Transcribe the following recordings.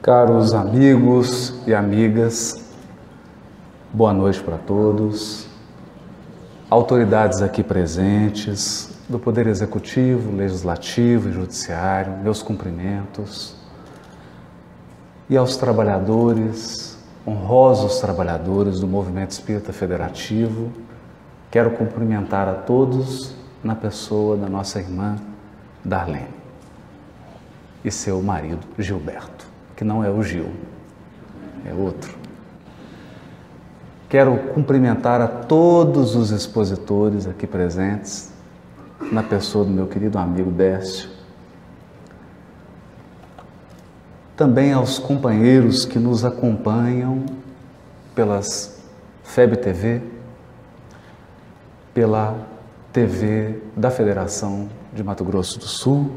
Caros amigos e amigas, boa noite para todos, autoridades aqui presentes, do Poder Executivo, Legislativo e Judiciário, meus cumprimentos, e aos trabalhadores, honrosos trabalhadores do Movimento Espírita Federativo, quero cumprimentar a todos na pessoa da nossa irmã Darlene e seu marido Gilberto, que não é o Gil, é outro. Quero cumprimentar a todos os expositores aqui presentes, na pessoa do meu querido amigo Décio, também aos companheiros que nos acompanham pelas FEB TV, pela TV da Federação de Mato Grosso do Sul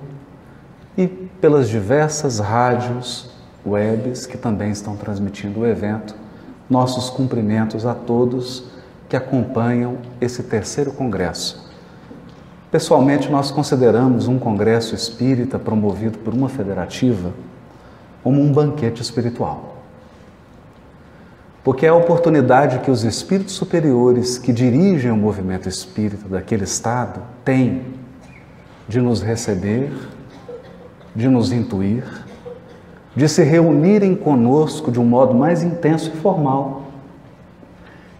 e pelas diversas rádios webs que também estão transmitindo o evento. Nossos cumprimentos a todos que acompanham esse terceiro congresso. Pessoalmente, nós consideramos um congresso espírita promovido por uma federativa como um banquete espiritual. Porque é a oportunidade que os espíritos superiores que dirigem o movimento espírita daquele estado têm de nos receber, de nos intuir, de se reunirem conosco de um modo mais intenso e formal.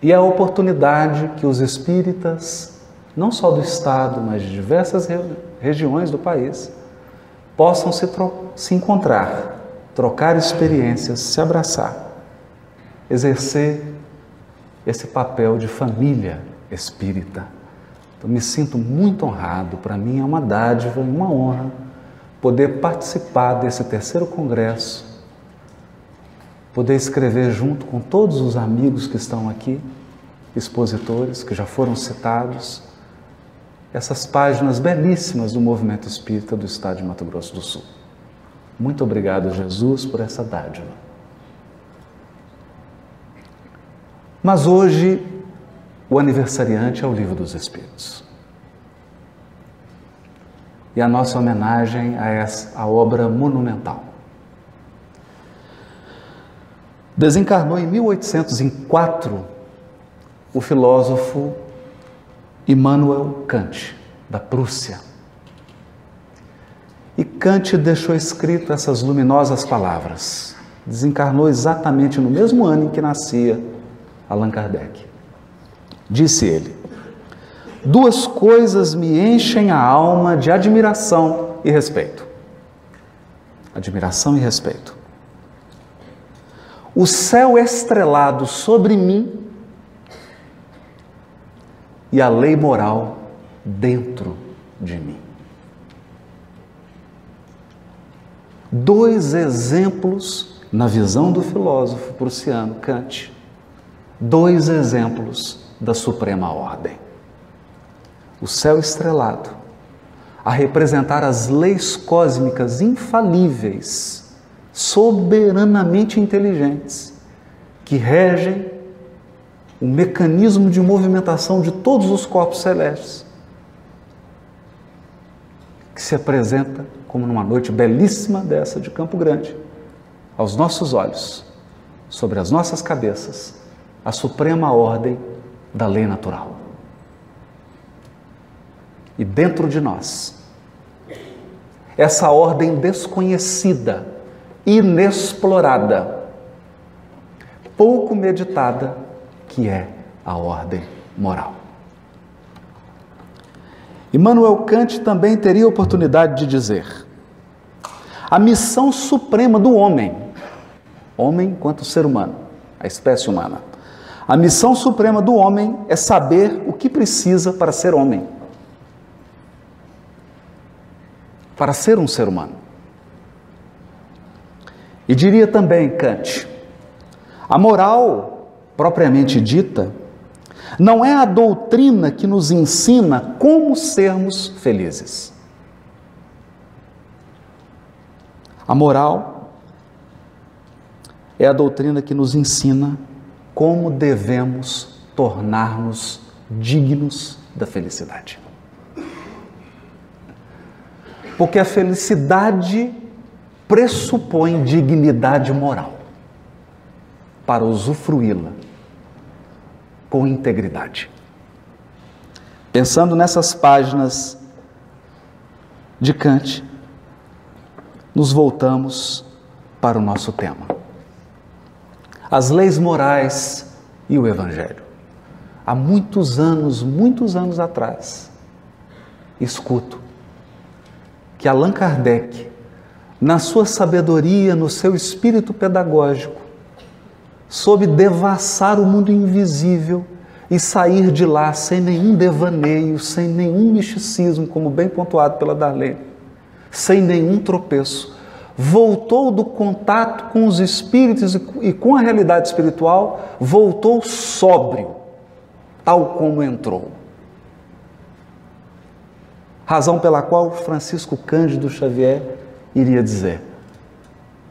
E é a oportunidade que os espíritas, não só do estado, mas de diversas regiões do país, possam se encontrar, trocar experiências, se abraçar, exercer esse papel de família espírita. Então, me sinto muito honrado, para mim é uma dádiva e uma honra poder participar desse terceiro congresso, poder escrever junto com todos os amigos que estão aqui, expositores que já foram citados, essas páginas belíssimas do movimento espírita do estado de Mato Grosso do Sul. Muito obrigado, Jesus, por essa dádiva. Mas hoje, o aniversariante é o Livro dos Espíritos. E a nossa homenagem a essa obra monumental. Desencarnou em 1804 o filósofo Immanuel Kant, da Prússia. E Kant deixou escrito essas luminosas palavras. Desencarnou exatamente no mesmo ano em que nascia Allan Kardec. Disse ele: duas coisas me enchem a alma de admiração e respeito. Admiração e respeito. O céu estrelado sobre mim e a lei moral dentro de mim. Dois exemplos, na visão do filósofo prussiano Kant, dois exemplos da suprema ordem. O céu estrelado, a representar as leis cósmicas infalíveis, soberanamente inteligentes, que regem o mecanismo de movimentação de todos os corpos celestes, que se apresenta como numa noite belíssima dessa de Campo Grande, aos nossos olhos, sobre as nossas cabeças, a suprema ordem da lei natural. E dentro de nós, essa ordem desconhecida, inexplorada, pouco meditada, que é a ordem moral. Immanuel Kant também teria a oportunidade de dizer: a missão suprema do homem, homem enquanto ser humano, a espécie humana, a missão suprema do homem é saber o que precisa para ser homem, para ser um ser humano. E diria também Kant: a moral, propriamente dita, não é a doutrina que nos ensina como sermos felizes. A moral é a doutrina que nos ensina como devemos tornar-nos dignos da felicidade. Porque a felicidade pressupõe dignidade moral para usufruí-la com integridade. Pensando nessas páginas de Kant, nos voltamos para o nosso tema. As leis morais e o Evangelho. Há muitos anos atrás, escuto que Allan Kardec, na sua sabedoria, no seu espírito pedagógico, soube devassar o mundo invisível e sair de lá sem nenhum devaneio, sem nenhum misticismo, como bem pontuado pela Darlene, sem nenhum tropeço. Voltou do contato com os espíritos e com a realidade espiritual, voltou sóbrio, tal como entrou. Razão pela qual Francisco Cândido Xavier iria dizer: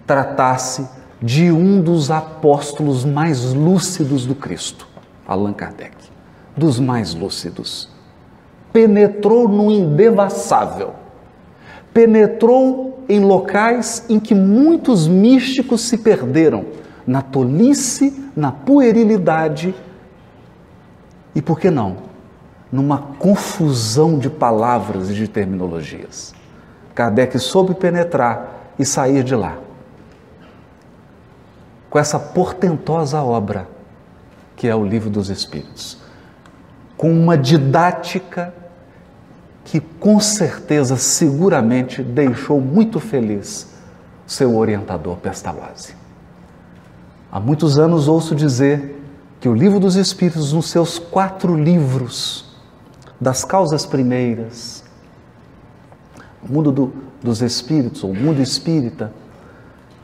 tratar-se de um dos apóstolos mais lúcidos do Cristo, Allan Kardec, dos mais lúcidos. Penetrou no indevassável, penetrou em locais em que muitos místicos se perderam, na tolice, na puerilidade e, por que não, numa confusão de palavras e de terminologias. Kardec soube penetrar e sair de lá com essa portentosa obra que é o Livro dos Espíritos, com uma didática que com certeza, seguramente, deixou muito feliz seu orientador Pestalozzi. Há muitos anos ouço dizer que o Livro dos Espíritos, nos seus 4 livros, das causas primeiras, o mundo dos espíritos, ou o mundo espírita,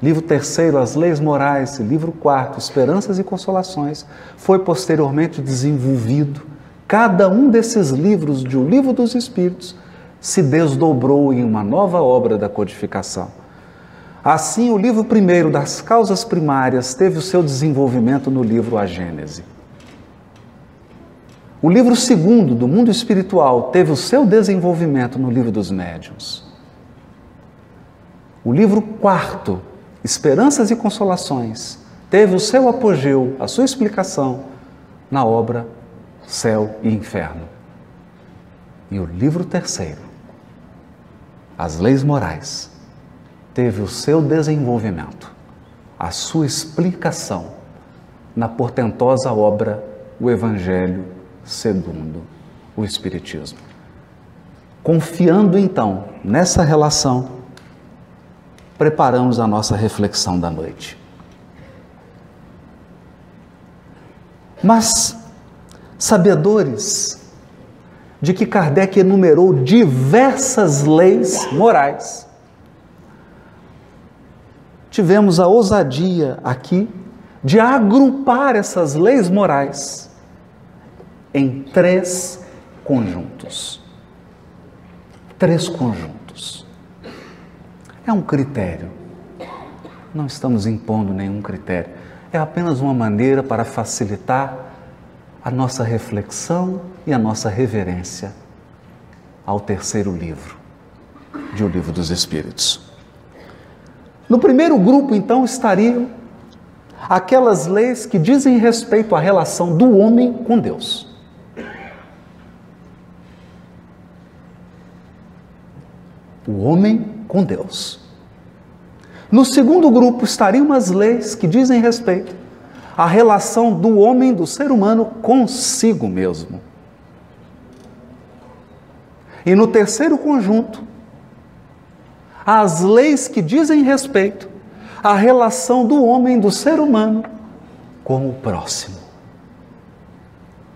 livro 3º, as leis morais, livro 4º, esperanças e consolações, foi posteriormente desenvolvido. Cada um desses livros de O Livro dos Espíritos se desdobrou em uma nova obra da codificação. Assim, o livro 1º das causas primárias teve o seu desenvolvimento no livro A Gênese. O livro 2º do mundo espiritual teve o seu desenvolvimento no livro dos médiuns. O livro 4º, Esperanças e Consolações, teve o seu apogeu, a sua explicação na obra Céu e Inferno. E o livro 3º, As Leis Morais, teve o seu desenvolvimento, a sua explicação na portentosa obra O Evangelho segundo o Espiritismo. Confiando então nessa relação, preparamos a nossa reflexão da noite. Mas, sabedores de que Kardec enumerou diversas leis morais, tivemos a ousadia aqui de agrupar essas leis morais em 3 conjuntos. 3 conjuntos. É um critério. Não estamos impondo nenhum critério. É apenas uma maneira para facilitar a nossa reflexão e a nossa reverência ao 3º livro de O Livro dos Espíritos. No primeiro grupo, então, estariam aquelas leis que dizem respeito à relação do homem com Deus. O homem com Deus. No segundo grupo estariam as leis que dizem respeito à relação do homem, do ser humano, consigo mesmo. E no terceiro conjunto, as leis que dizem respeito à relação do homem, do ser humano, com o próximo.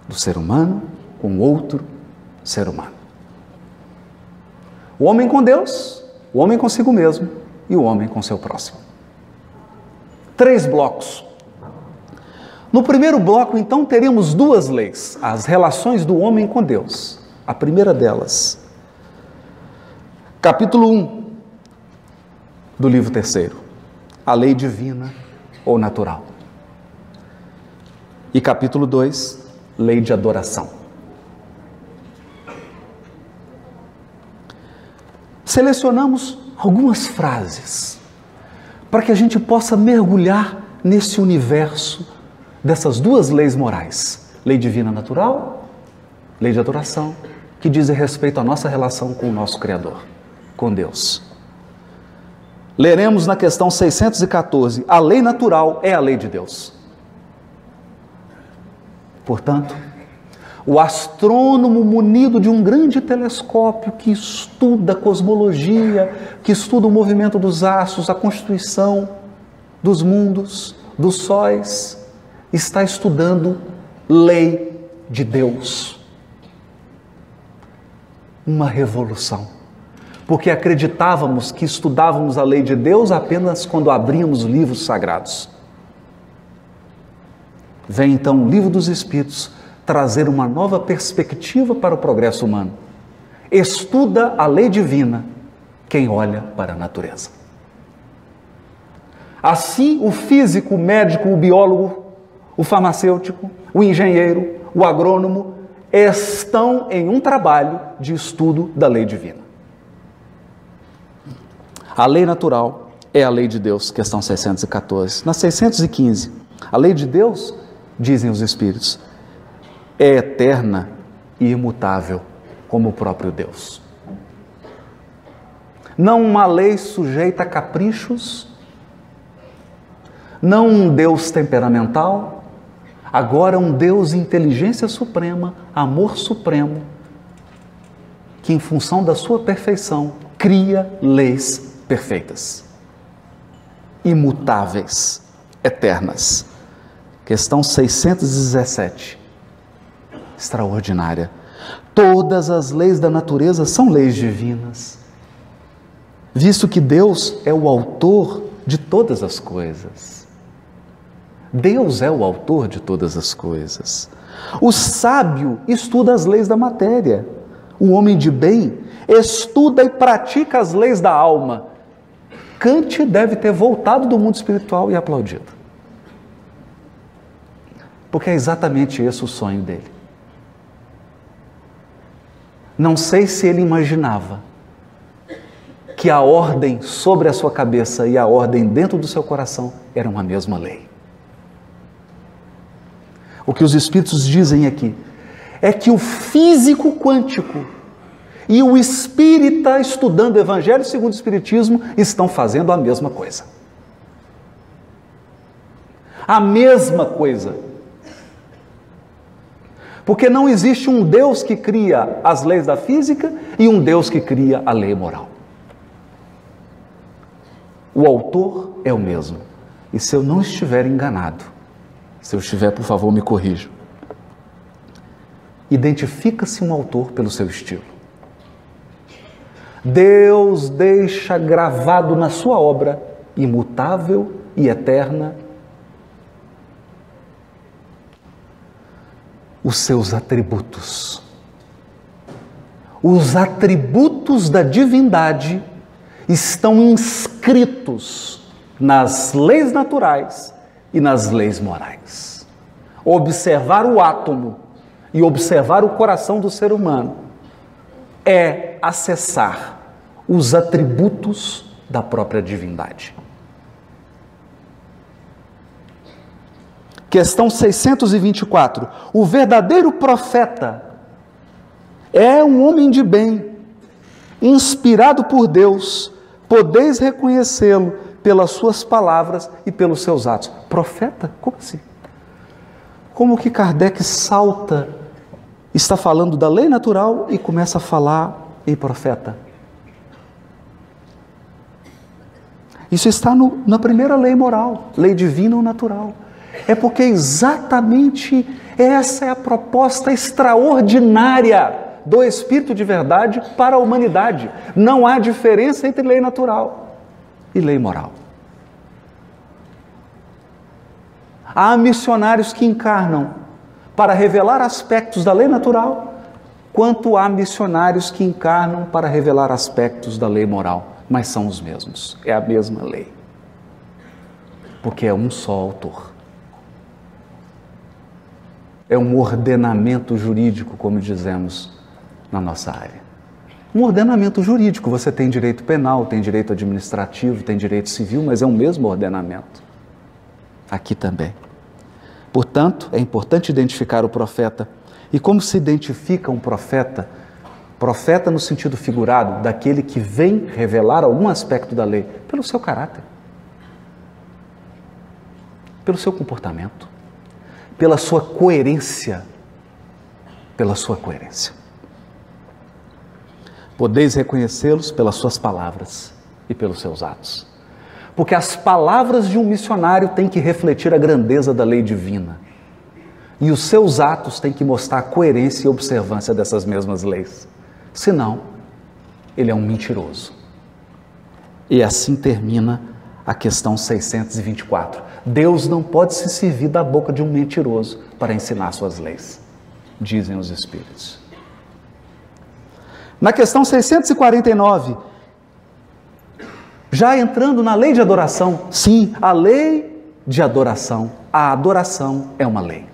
Do ser humano com outro ser humano. O homem com Deus, o homem consigo mesmo e o homem com seu próximo. 3 blocos. No primeiro bloco, então, teríamos 2 leis, as relações do homem com Deus. A primeira delas, capítulo 1 do livro 3º, a lei divina ou natural. E capítulo 2, lei de adoração. Selecionamos algumas frases para que a gente possa mergulhar nesse universo dessas duas leis morais, lei divina natural, lei de adoração, que dizem respeito à nossa relação com o nosso Criador, com Deus. Leremos na questão 614, a lei natural é a lei de Deus. Portanto, o astrônomo munido de um grande telescópio que estuda a cosmologia, que estuda o movimento dos astros, a constituição dos mundos, dos sóis, está estudando lei de Deus. Uma revolução, porque acreditávamos que estudávamos a lei de Deus apenas quando abríamos livros sagrados. Vem então o Livro dos Espíritos trazer uma nova perspectiva para o progresso humano. Estuda a lei divina quem olha para a natureza. Assim, o físico, o médico, o biólogo, o farmacêutico, o engenheiro, o agrônomo estão em um trabalho de estudo da lei divina. A lei natural é a lei de Deus, questão 614. Na 615, a lei de Deus, dizem os Espíritos, é eterna e imutável como o próprio Deus. Não uma lei sujeita a caprichos, não um Deus temperamental, agora um Deus inteligência suprema, amor supremo, que em função da sua perfeição cria leis perfeitas, imutáveis, eternas. Questão 617. Extraordinária. Todas as leis da natureza são leis divinas, visto que Deus é o autor de todas as coisas. Deus é o autor de todas as coisas. O sábio estuda as leis da matéria. O homem de bem estuda e pratica as leis da alma. Kant deve ter voltado do mundo espiritual e aplaudido, porque é exatamente esse o sonho dele. Não sei se ele imaginava que a ordem sobre a sua cabeça e a ordem dentro do seu coração eram a mesma lei. O que os Espíritos dizem aqui é que o físico quântico e o espírita estudando o Evangelho segundo o Espiritismo estão fazendo a mesma coisa. A mesma coisa. Porque não existe um Deus que cria as leis da física e um Deus que cria a lei moral. O autor é o mesmo. E se eu não estiver enganado, se eu estiver, por favor, me corrija. Identifica-se um autor pelo seu estilo. Deus deixa gravado na sua obra, imutável e eterna, os seus atributos. Os atributos da divindade estão inscritos nas leis naturais e nas leis morais. Observar o átomo e observar o coração do ser humano é acessar os atributos da própria divindade. Questão 624. O verdadeiro profeta é um homem de bem, inspirado por Deus. Podeis reconhecê-lo pelas suas palavras e pelos seus atos. Profeta? Como assim? Como que Kardec salta, está falando da lei natural e começa a falar em profeta? Isso está na primeira lei moral, lei divina ou natural. É porque exatamente essa é a proposta extraordinária do Espírito de verdade para a humanidade. Não há diferença entre lei natural e lei moral. Há missionários que encarnam para revelar aspectos da lei natural, quanto há missionários que encarnam para revelar aspectos da lei moral, mas são os mesmos, é a mesma lei, porque é um só autor. É um ordenamento jurídico, como dizemos na nossa área. Um ordenamento jurídico, você tem direito penal, tem direito administrativo, tem direito civil, mas é o mesmo ordenamento. Aqui também. Portanto, é importante identificar o profeta. E como se identifica um profeta? Profeta no sentido figurado, daquele que vem revelar algum aspecto da lei, pelo seu caráter, pelo seu comportamento, pela sua coerência, pela sua coerência. Podeis reconhecê-los pelas suas palavras e pelos seus atos. Porque as palavras de um missionário têm que refletir a grandeza da lei divina. E os seus atos têm que mostrar a coerência e observância dessas mesmas leis. Senão, ele é um mentiroso. E assim termina a questão 624. Deus não pode se servir da boca de um mentiroso para ensinar suas leis, dizem os Espíritos. Na questão 649, já entrando na lei de adoração, sim, a lei de adoração, a adoração é uma lei.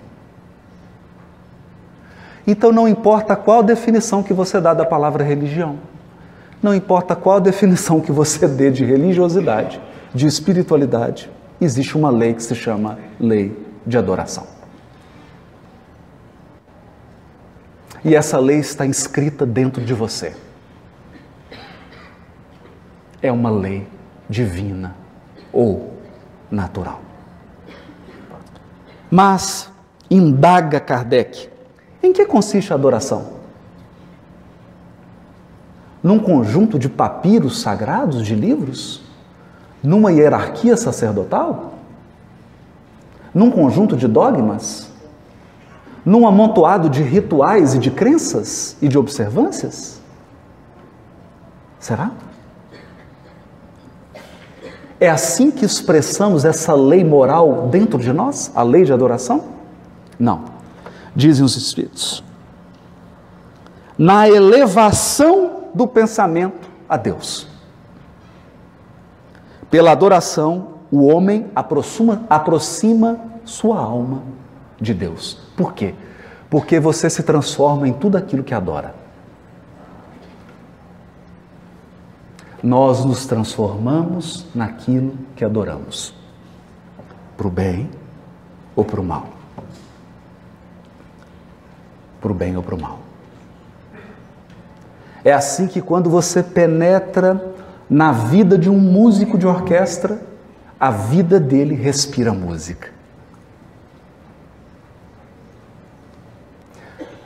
Então não importa qual definição que você dá da palavra religião, não importa qual definição que você dê de religiosidade, de espiritualidade, existe uma lei que se chama lei de adoração. E essa lei está inscrita dentro de você. É uma lei divina ou natural. Mas, indaga Kardec, em que consiste a adoração? Num conjunto de papiros sagrados, de livros? Numa hierarquia sacerdotal? Num conjunto de dogmas? Num amontoado de rituais e de crenças e de observâncias? Será? É assim que expressamos essa lei moral dentro de nós? A lei de adoração? Não. Dizem os Espíritos. Na elevação do pensamento a Deus. Pela adoração, o homem aproxima sua alma de Deus. Por quê? Porque você se transforma em tudo aquilo que adora. Nós nos transformamos naquilo que adoramos. Para o bem ou para o mal. Para o bem ou para o mal. É assim que quando você penetra na vida de um músico de orquestra, a vida dele respira música.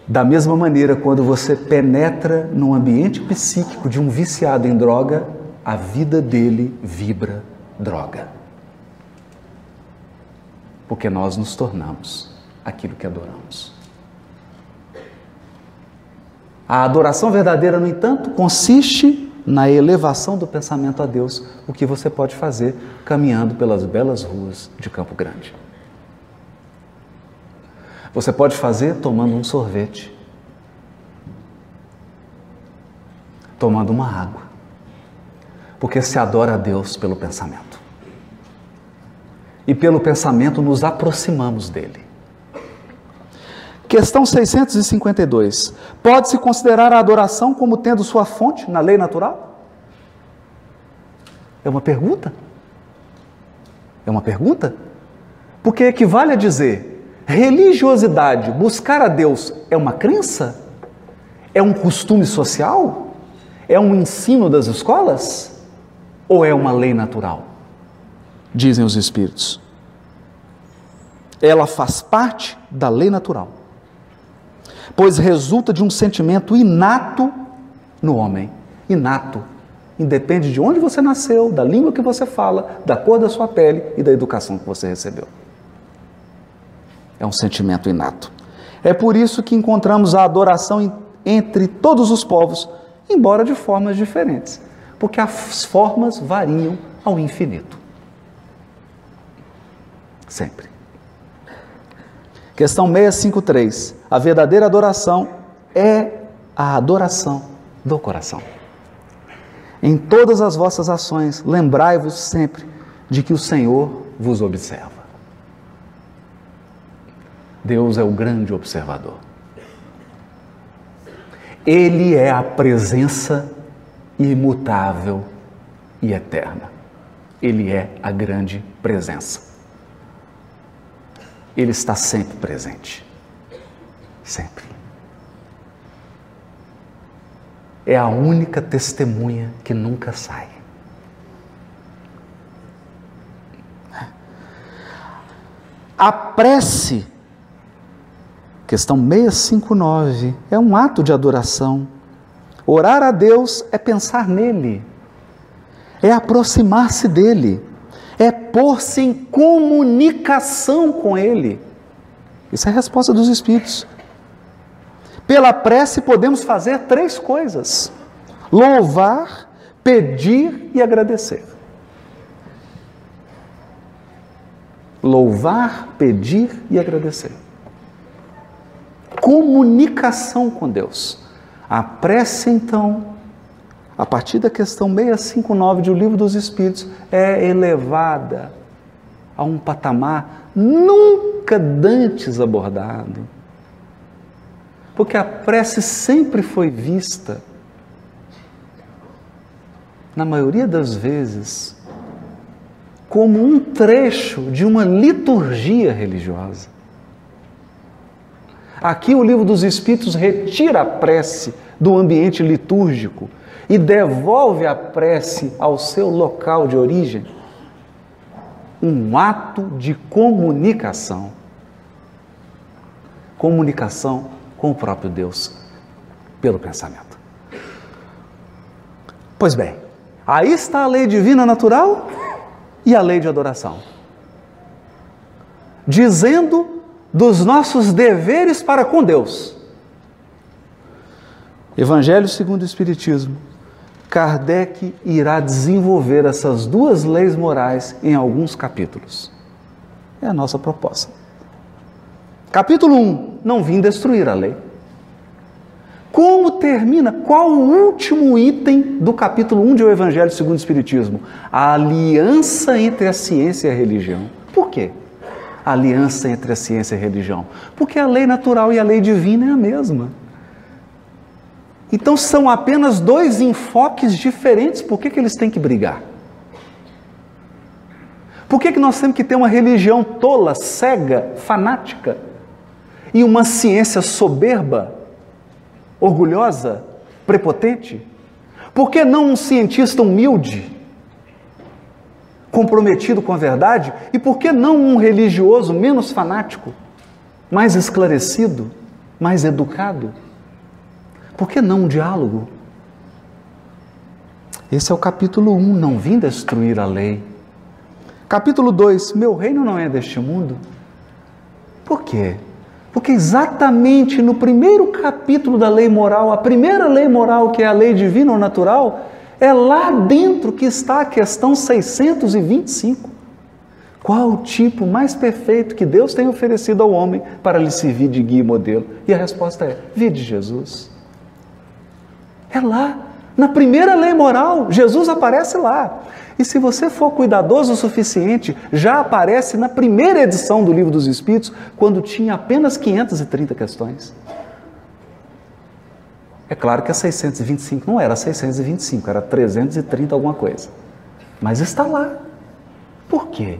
Da mesma maneira, quando você penetra no ambiente psíquico de um viciado em droga, a vida dele vibra droga. Porque nós nos tornamos aquilo que adoramos. A adoração verdadeira, no entanto, consiste na elevação do pensamento a Deus, o que você pode fazer caminhando pelas belas ruas de Campo Grande. Você pode fazer tomando um sorvete, tomando uma água, porque se adora a Deus pelo pensamento. E pelo pensamento nos aproximamos dele. Questão 652. Pode-se considerar a adoração como tendo sua fonte na lei natural? É uma pergunta? É uma pergunta? Porque equivale a dizer, religiosidade, buscar a Deus, é uma crença? É um costume social? É um ensino das escolas? Ou é uma lei natural? Dizem os Espíritos. Ela faz parte da lei natural, pois resulta de um sentimento inato no homem. Inato. Independe de onde você nasceu, da língua que você fala, da cor da sua pele e da educação que você recebeu. É um sentimento inato. É por isso que encontramos a adoração entre todos os povos, embora de formas diferentes, porque as formas variam ao infinito. Sempre. Questão 653. A verdadeira adoração é a adoração do coração. Em todas as vossas ações, lembrai-vos sempre de que o Senhor vos observa. Deus é o grande observador. Ele é a presença imutável e eterna. Ele é a grande presença. Ele está sempre presente. Sempre. É a única testemunha que nunca sai. A prece, questão 659, é um ato de adoração. Orar a Deus é pensar nele, é aproximar-se dele, é pôr-se em comunicação com ele. Isso é a resposta dos Espíritos. Pela prece podemos fazer 3 coisas: louvar, pedir e agradecer. Louvar, pedir e agradecer. Comunicação com Deus. A prece, então, a partir da questão 659 do Livro dos Espíritos, é elevada a um patamar nunca dantes abordado. Porque a prece sempre foi vista, na maioria das vezes, como um trecho de uma liturgia religiosa. Aqui o Livro dos Espíritos retira a prece do ambiente litúrgico e devolve a prece ao seu local de origem. Um ato de comunicação. Comunicação com o próprio Deus, pelo pensamento. Pois bem, aí está a lei divina natural e a lei de adoração, dizendo dos nossos deveres para com Deus. Evangelho segundo o Espiritismo. Kardec irá desenvolver essas 2 leis morais em alguns capítulos. É a nossa proposta. Capítulo 1, não vim destruir a lei. Como termina? Qual o último item do capítulo 1 de O Evangelho segundo o Espiritismo? A aliança entre a ciência e a religião. Por quê? A aliança entre a ciência e a religião. Porque a lei natural e a lei divina é a mesma. Então são apenas 2 enfoques diferentes. Por que eles têm que brigar? Por que nós temos que ter uma religião tola, cega, fanática e uma ciência soberba, orgulhosa, prepotente? Por que não um cientista humilde, comprometido com a verdade? E por que não um religioso menos fanático, mais esclarecido, mais educado? Por que não um diálogo? Esse é o capítulo 1, não vim destruir a lei. Capítulo 2, meu reino não é deste mundo. Por quê? Porque exatamente no primeiro capítulo da lei moral, a primeira lei moral, que é a lei divina ou natural, é lá dentro que está a questão 625. Qual o tipo mais perfeito que Deus tem oferecido ao homem para lhe servir de guia e modelo? E a resposta é: vide Jesus. É lá, na primeira lei moral, Jesus aparece lá. E se você for cuidadoso o suficiente, já aparece na primeira edição do Livro dos Espíritos, quando tinha apenas 530 questões. É claro que a 625 não era 625, era 330 alguma coisa. Mas está lá. Por quê?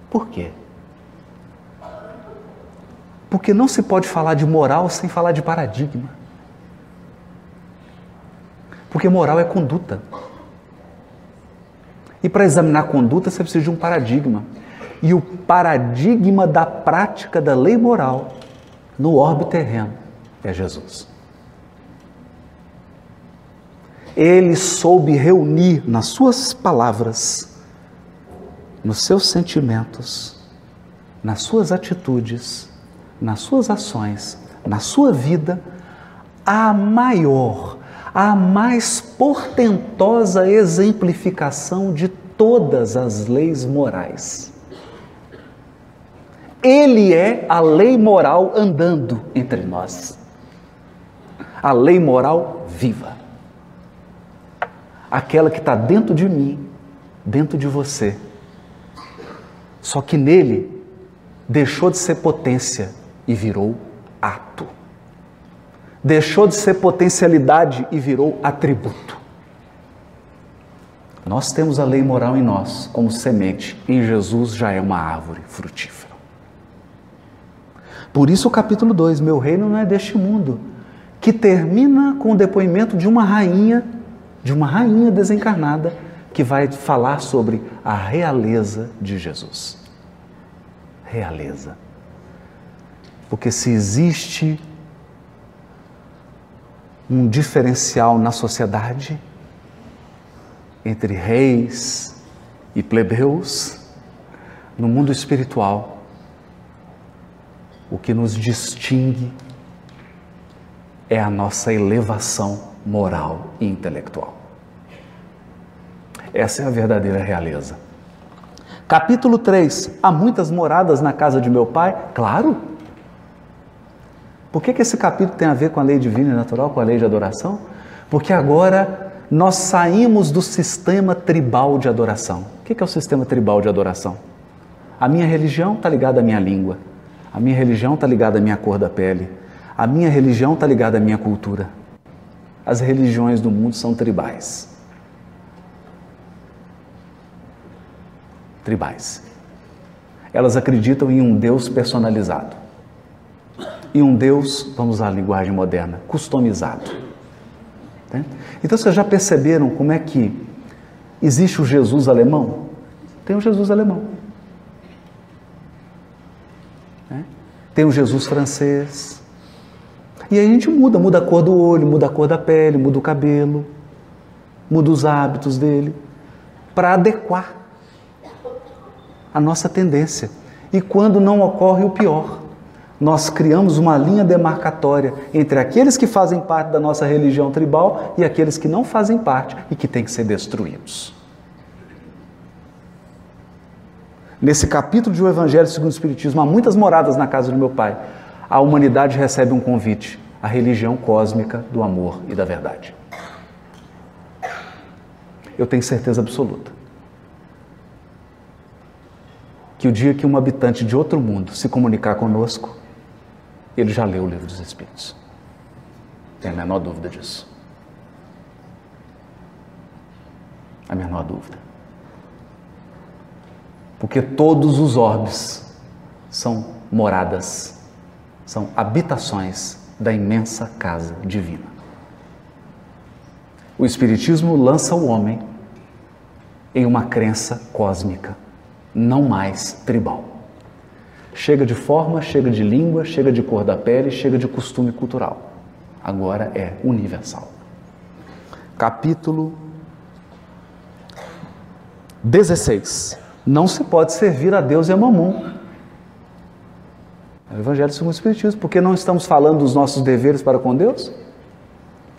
Por quê? Porque não se pode falar de moral sem falar de paradigma. Porque moral é conduta. E para examinar conduta, você precisa de um paradigma. E o paradigma da prática da lei moral no orbe terreno é Jesus. Ele soube reunir nas suas palavras, nos seus sentimentos, nas suas atitudes, nas suas ações, na sua vida, a maior, a mais portentosa exemplificação de todas as leis morais. Ele é a lei moral andando entre nós. A lei moral viva. Aquela que está dentro de mim, dentro de você. Só que nele deixou de ser potência e virou ato. deixou de ser potencialidade e virou atributo. Nós temos a lei moral em nós, como semente. Em Jesus já é uma árvore frutífera. Por isso o capítulo 2, meu reino não é deste mundo, que termina com o depoimento de uma rainha desencarnada, que vai falar sobre a realeza de Jesus. Realeza. Porque se existe um diferencial na sociedade entre reis e plebeus, no mundo espiritual, o que nos distingue é a nossa elevação moral e intelectual. Essa é a verdadeira realeza. Capítulo 3. Há muitas moradas na casa de meu Pai? Claro. Por que esse capítulo tem a ver com a lei divina e natural, com a lei de adoração? Porque agora nós saímos do sistema tribal de adoração. O que é o sistema tribal de adoração? A minha religião está ligada à minha língua. A minha religião está ligada à minha cor da pele. A minha religião está ligada à minha cultura. As religiões do mundo são tribais. Tribais. Elas acreditam em um Deus personalizado. E um Deus, vamos usar a linguagem moderna, customizado. Então vocês já perceberam como é que existe o Jesus alemão? Tem o Jesus alemão. Tem o Jesus francês. E aí a gente muda a cor do olho, muda a cor da pele, muda o cabelo, muda os hábitos dele, para adequar a nossa tendência. E quando não ocorre o pior, nós criamos uma linha demarcatória entre aqueles que fazem parte da nossa religião tribal e aqueles que não fazem parte e que têm que ser destruídos. Nesse capítulo de O Evangelho segundo o Espiritismo, há muitas moradas na casa do meu Pai. A humanidade recebe um convite, a religião cósmica do amor e da verdade. Eu tenho certeza absoluta que o dia que um habitante de outro mundo se comunicar conosco, ele já leu o Livro dos Espíritos. Tem a menor dúvida disso. A menor dúvida. Porque todos os orbes são moradas, são habitações da imensa casa divina. O Espiritismo lança o homem em uma crença cósmica, não mais tribal. Chega de forma, chega de língua, chega de cor da pele, chega de costume cultural. Agora é universal. Capítulo 16. Não se pode servir a Deus e a Mamon. É o Evangelho segundo o Espiritismo. Porque não estamos falando dos nossos deveres para com Deus?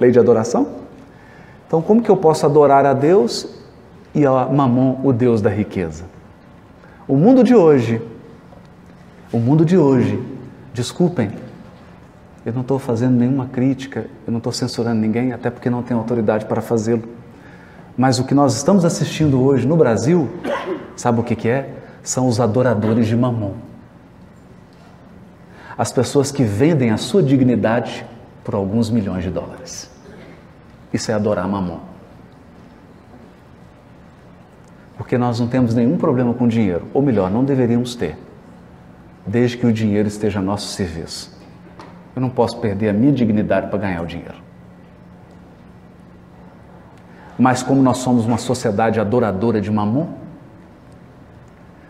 Lei de adoração? Então, como que eu posso adorar a Deus e a Mamon, o Deus da riqueza? O mundo de hoje, desculpem, eu não estou fazendo nenhuma crítica, eu não estou censurando ninguém, até porque não tenho autoridade para fazê-lo. Mas o que nós estamos assistindo hoje no Brasil, sabe o que é? São os adoradores de Mamon. As pessoas que vendem a sua dignidade por alguns milhões de dólares. Isso é adorar Mamon. Porque nós não temos nenhum problema com dinheiro, ou melhor, não deveríamos ter, desde que o dinheiro esteja a nosso serviço. Eu não posso perder a minha dignidade para ganhar o dinheiro. Mas como nós somos uma sociedade adoradora de Mamon,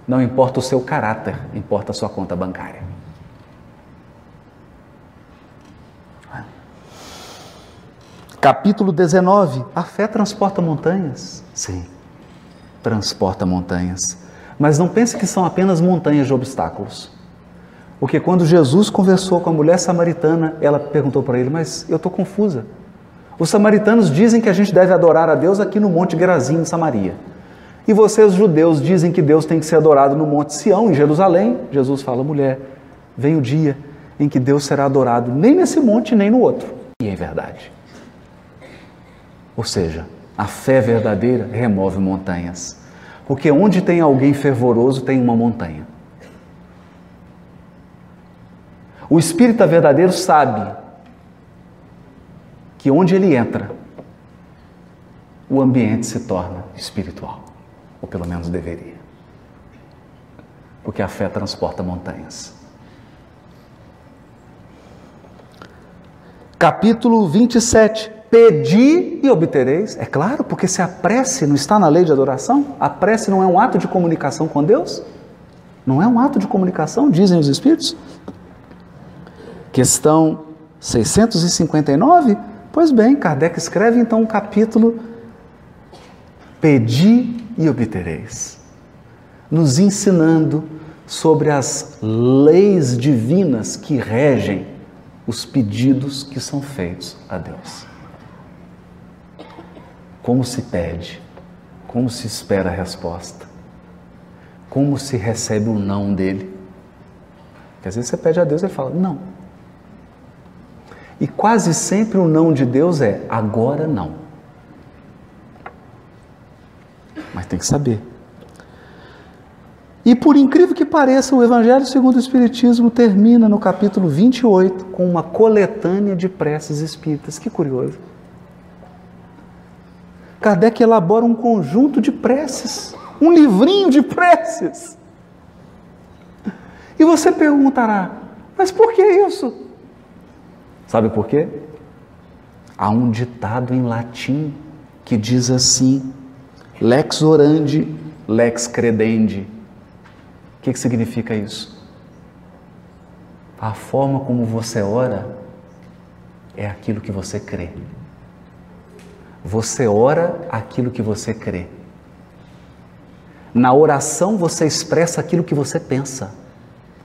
não importa o seu caráter, importa a sua conta bancária. Capítulo 19. A fé transporta montanhas? Sim, transporta montanhas. Mas não pense que são apenas montanhas de obstáculos. Porque quando Jesus conversou com a mulher samaritana, ela perguntou para ele, mas eu estou confusa. Os samaritanos dizem que a gente deve adorar a Deus aqui no Monte Gerazim, em Samaria. E vocês, judeus, dizem que Deus tem que ser adorado no Monte Sião, em Jerusalém. Jesus fala, mulher, vem o dia em que Deus será adorado nem nesse monte, nem no outro. E é verdade. Ou seja, a fé verdadeira remove montanhas. Porque onde tem alguém fervoroso, tem uma montanha. O espírita verdadeiro sabe que onde ele entra, o ambiente se torna espiritual, ou pelo menos deveria. Porque a fé transporta montanhas. Capítulo 27. Pedi e obtereis. É claro, porque se a prece não está na lei de adoração, a prece não é um ato de comunicação com Deus? Não é um ato de comunicação, dizem os Espíritos? Questão 659. Pois bem, Kardec escreve então um capítulo: Pedi e obtereis, nos ensinando sobre as leis divinas que regem os pedidos que são feitos a Deus. Como se pede, como se espera a resposta, como se recebe o não dele. Porque às vezes você pede a Deus e ele fala não. E quase sempre o não de Deus é agora não. Mas tem que saber. E por incrível que pareça, o Evangelho segundo o Espiritismo termina no capítulo 28 com uma coletânea de preces espíritas. Que curioso. Kardec elabora um conjunto de preces, um livrinho de preces. E você perguntará, mas por que isso? Sabe por quê? Há um ditado em latim que diz assim: lex orandi, lex credendi. O que significa isso? A forma como você ora é aquilo que você crê. Você ora aquilo que você crê. Na oração você expressa aquilo que você pensa,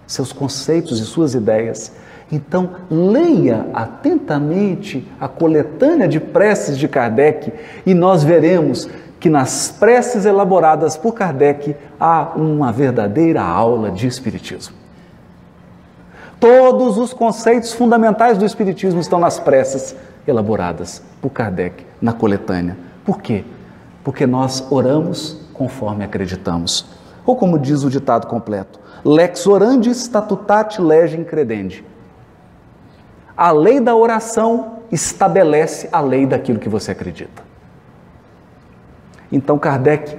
seus conceitos e suas ideias. Então, leia atentamente a coletânea de preces de Kardec e nós veremos que nas preces elaboradas por Kardec há uma verdadeira aula de Espiritismo. Todos os conceitos fundamentais do Espiritismo estão nas preces elaboradas por Kardec na coletânea. Por quê? Porque nós oramos conforme acreditamos. Ou como diz o ditado completo: lex orandi statutat legem credendi. A lei da oração estabelece a lei daquilo que você acredita. Então Kardec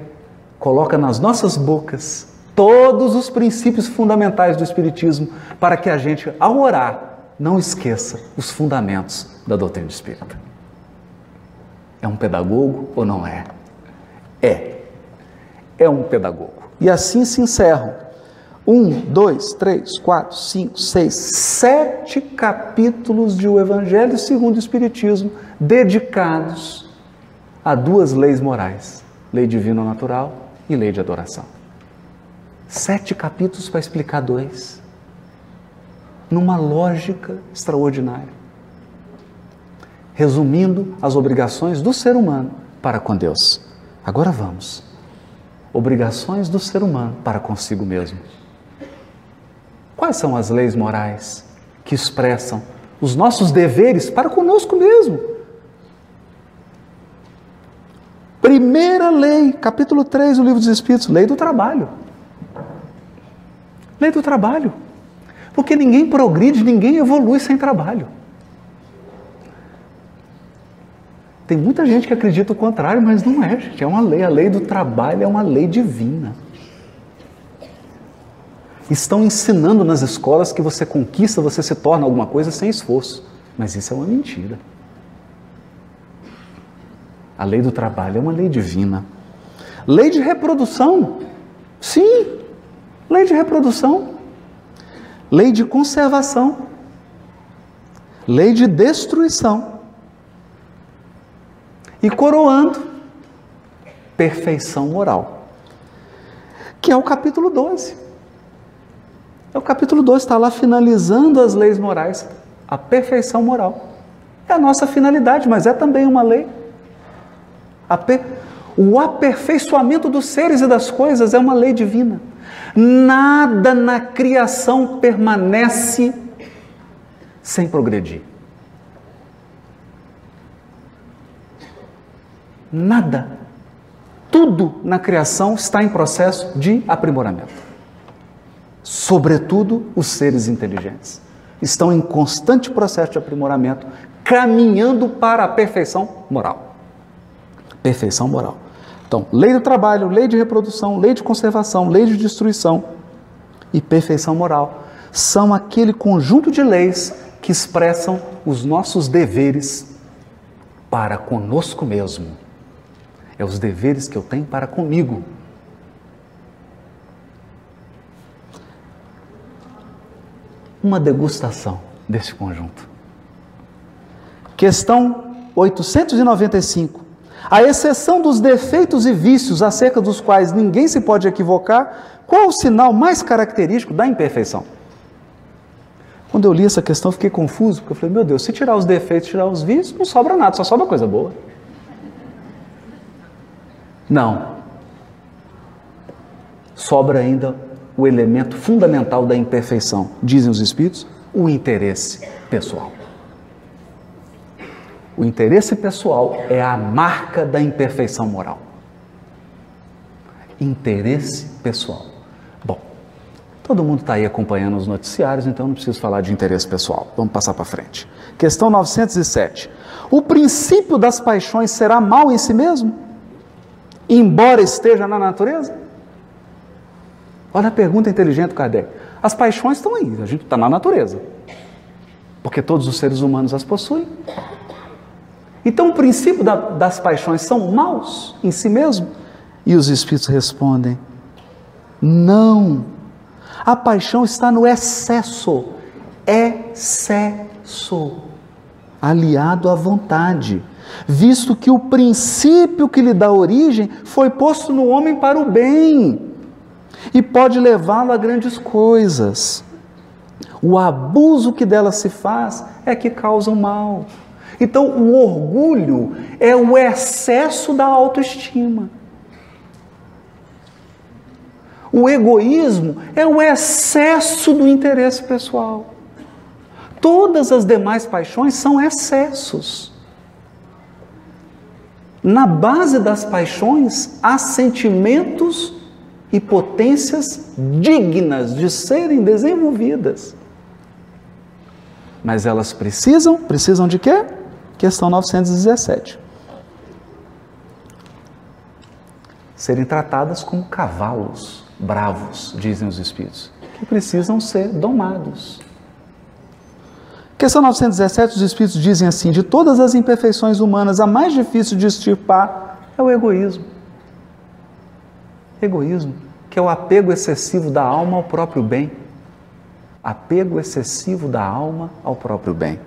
coloca nas nossas bocas todos os princípios fundamentais do Espiritismo para que a gente, ao orar, não esqueça os fundamentos da doutrina espírita. É um pedagogo ou não é? É um pedagogo. E assim se encerram 1, 2, 3, 4, 5, 6, 7 capítulos de O Evangelho segundo o Espiritismo dedicados a 2 leis morais: lei divina ou natural e lei de adoração. 7 capítulos para explicar 2, numa lógica extraordinária, resumindo as obrigações do ser humano para com Deus. Agora vamos. Obrigações do ser humano para consigo mesmo. Quais são as leis morais que expressam os nossos deveres para conosco mesmo? Primeira lei, capítulo 3 do Livro dos Espíritos, lei do trabalho. Lei do trabalho. Porque ninguém progride, ninguém evolui sem trabalho. Tem muita gente que acredita o contrário, mas não é, gente. É uma lei. A lei do trabalho é uma lei divina. Estão ensinando nas escolas que você conquista, você se torna alguma coisa sem esforço. Mas isso é uma mentira. A lei do trabalho é uma lei divina. Lei de reprodução. Sim, lei de reprodução. Lei de conservação. Lei de destruição. E coroando, perfeição moral, que é o capítulo 12. É o capítulo 12, está lá finalizando as leis morais. A perfeição moral é a nossa finalidade, mas é também uma lei. O aperfeiçoamento dos seres e das coisas é uma lei divina. Nada na criação permanece sem progredir. Nada. Tudo na criação está em processo de aprimoramento. Sobretudo os seres inteligentes. estão em constante processo de aprimoramento, caminhando para a perfeição moral. Perfeição moral. Então, lei do trabalho, lei de reprodução, lei de conservação, lei de destruição e perfeição moral são aquele conjunto de leis que expressam os nossos deveres para conosco mesmo. É os deveres que eu tenho para comigo. Uma degustação desse conjunto. Questão 895. À exceção dos defeitos e vícios acerca dos quais ninguém se pode equivocar, qual é o sinal mais característico da imperfeição? Quando eu li essa questão, eu fiquei confuso, porque eu falei, meu Deus, se tirar os defeitos, tirar os vícios, não sobra nada, só sobra coisa boa. Não. Sobra ainda o elemento fundamental da imperfeição, dizem os Espíritos, o interesse pessoal. O interesse pessoal é a marca da imperfeição moral. Interesse pessoal. Bom, todo mundo está aí acompanhando os noticiários, então não preciso falar de interesse pessoal. Vamos passar para frente. Questão 907. O princípio das paixões será mal em si mesmo, embora esteja na natureza? Olha a pergunta inteligente do Kardec. As paixões estão aí, a gente está na natureza, porque todos os seres humanos as possuem. Então o princípio das paixões são maus em si mesmo? E os Espíritos respondem, não. A paixão está no excesso, aliado à vontade, visto que o princípio que lhe dá origem foi posto no homem para o bem e pode levá-lo a grandes coisas. O abuso que dela se faz é que causa o mal. Então, o orgulho é o excesso da autoestima. O egoísmo é o excesso do interesse pessoal. Todas as demais paixões são excessos. Na base das paixões há sentimentos e potências dignas de serem desenvolvidas. Mas elas precisam de quê? Questão 917. Serem tratadas como cavalos bravos, dizem os Espíritos, que precisam ser domados. Questão 917, os Espíritos dizem assim, de todas as imperfeições humanas, a mais difícil de extirpar é o egoísmo. Egoísmo, que é o apego excessivo da alma ao próprio bem. Apego excessivo da alma ao próprio bem.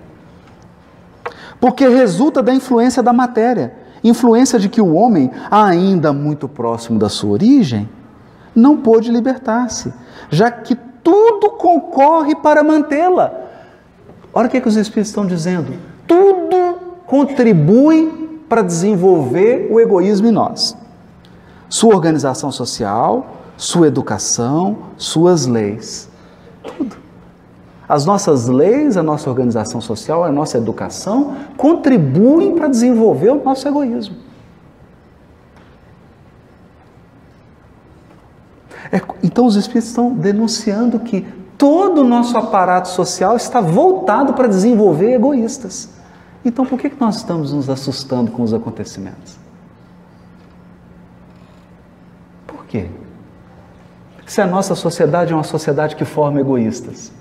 Porque resulta da influência da matéria, influência de que o homem, ainda muito próximo da sua origem, não pôde libertar-se, já que tudo concorre para mantê-la. Olha o que os Espíritos estão dizendo. Tudo contribui para desenvolver o egoísmo em nós. Sua organização social, sua educação, suas leis. Tudo. As nossas leis, a nossa organização social, a nossa educação contribuem para desenvolver o nosso egoísmo. Então os Espíritos estão denunciando que todo o nosso aparato social está voltado para desenvolver egoístas. Então por que nós estamos nos assustando com os acontecimentos? Por quê? Se a nossa sociedade é uma sociedade que forma egoístas.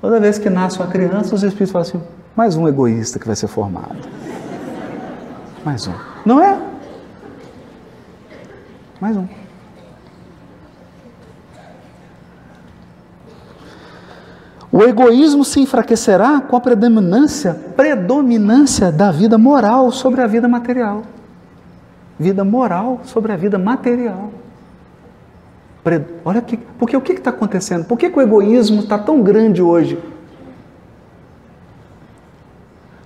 Toda vez que nasce uma criança, os Espíritos falam assim, mais um egoísta que vai ser formado. Mais um. Não é? Mais um. O egoísmo se enfraquecerá com a predominância da vida moral sobre a vida material. Vida moral sobre a vida material. Olha aqui, porque o que está acontecendo? Por que o egoísmo está tão grande hoje?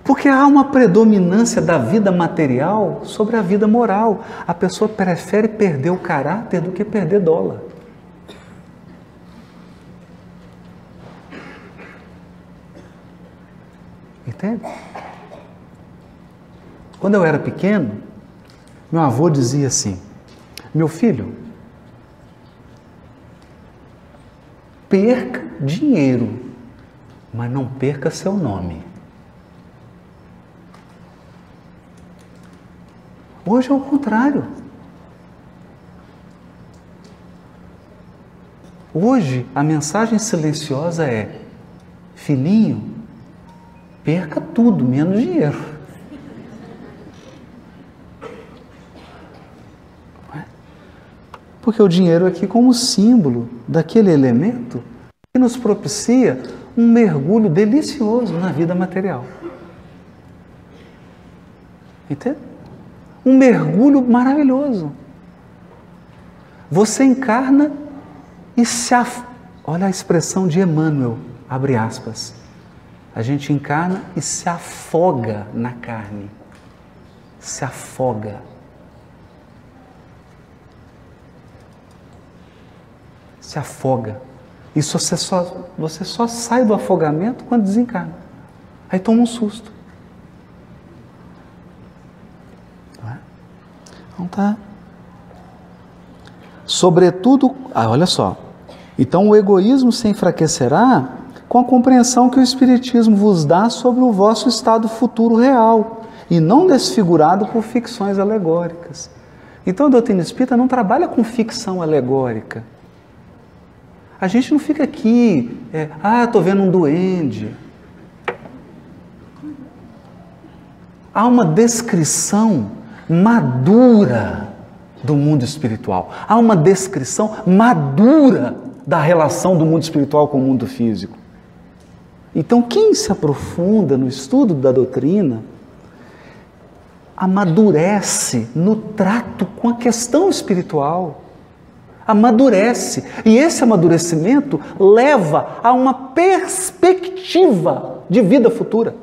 Porque há uma predominância da vida material sobre a vida moral. A pessoa prefere perder o caráter do que perder dólar. Entende? Quando eu era pequeno, meu avô dizia assim, meu filho, perca dinheiro, mas não perca seu nome. Hoje é o contrário. Hoje a mensagem silenciosa é: filhinho, perca tudo, menos dinheiro. Porque o dinheiro é aqui como símbolo daquele elemento que nos propicia um mergulho delicioso na vida material. Entende? Um mergulho maravilhoso. Você encarna e olha a expressão de Emmanuel, abre aspas. A gente encarna e se afoga na carne. Se afoga. Se afoga. Isso você só sai do afogamento quando desencarna. Aí toma um susto. Então tá. Sobretudo, olha só. Então o egoísmo se enfraquecerá com a compreensão que o Espiritismo vos dá sobre o vosso estado futuro real, e não desfigurado por ficções alegóricas. Então a doutrina espírita não trabalha com ficção alegórica. A gente não fica aqui, estou vendo um duende. Há uma descrição madura do mundo espiritual. Há uma descrição madura da relação do mundo espiritual com o mundo físico. Então, quem se aprofunda no estudo da doutrina, amadurece no trato com a questão espiritual. Amadurece. E esse amadurecimento leva a uma perspectiva de vida futura.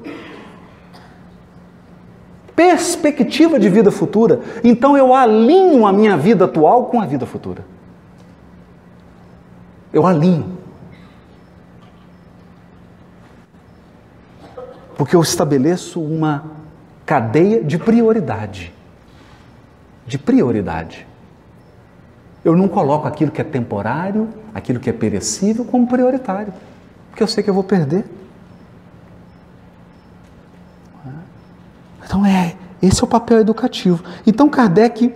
Perspectiva de vida futura. Então eu alinho a minha vida atual com a vida futura. Eu alinho. Porque eu estabeleço uma cadeia de prioridade. De prioridade. Eu não coloco aquilo que é temporário, aquilo que é perecível como prioritário. Porque eu sei que eu vou perder. Então esse é o papel educativo. Então Kardec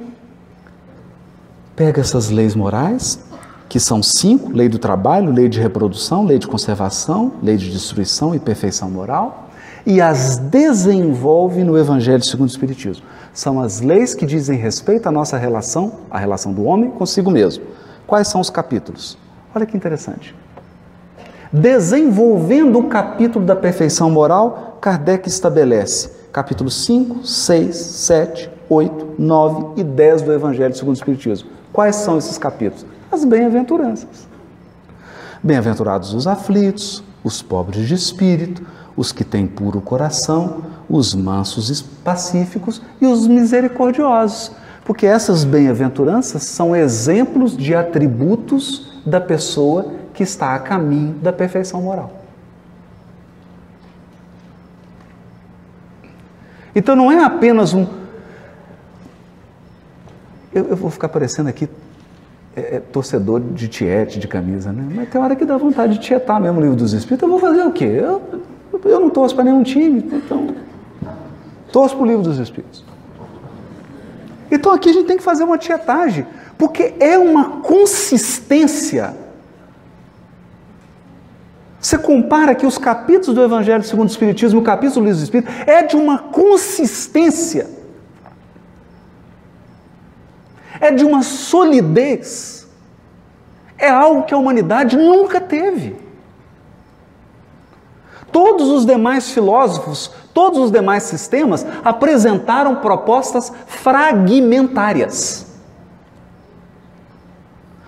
pega essas leis morais, que são 5, lei do trabalho, lei de reprodução, lei de conservação, lei de destruição e perfeição moral, e as desenvolve no Evangelho segundo o Espiritismo. São as leis que dizem respeito à nossa relação, a relação do homem consigo mesmo. Quais são os capítulos? Olha que interessante. Desenvolvendo o capítulo da perfeição moral, Kardec estabelece capítulos 5, 6, 7, 8, 9 e 10 do Evangelho segundo o Espiritismo. Quais são esses capítulos? As bem-aventuranças. Bem-aventurados os aflitos, os pobres de espírito, os que têm puro coração, os mansos e pacíficos e os misericordiosos. Porque essas bem-aventuranças são exemplos de atributos da pessoa que está a caminho da perfeição moral. Então não é apenas eu vou ficar parecendo aqui torcedor de tiete, de camisa, né? Mas tem hora que dá vontade de tietar mesmo o Livro dos Espíritos. Eu vou fazer o quê? Eu não torço para nenhum time, então torço para o Livro dos Espíritos. Então aqui a gente tem que fazer uma tietagem, porque é uma consistência. Você compara aqui os capítulos do Evangelho segundo o Espiritismo e o capítulo do Livro dos Espíritos, é de uma consistência. É de uma solidez. É algo que a humanidade nunca teve. Todos os demais filósofos, todos os demais sistemas apresentaram propostas fragmentárias.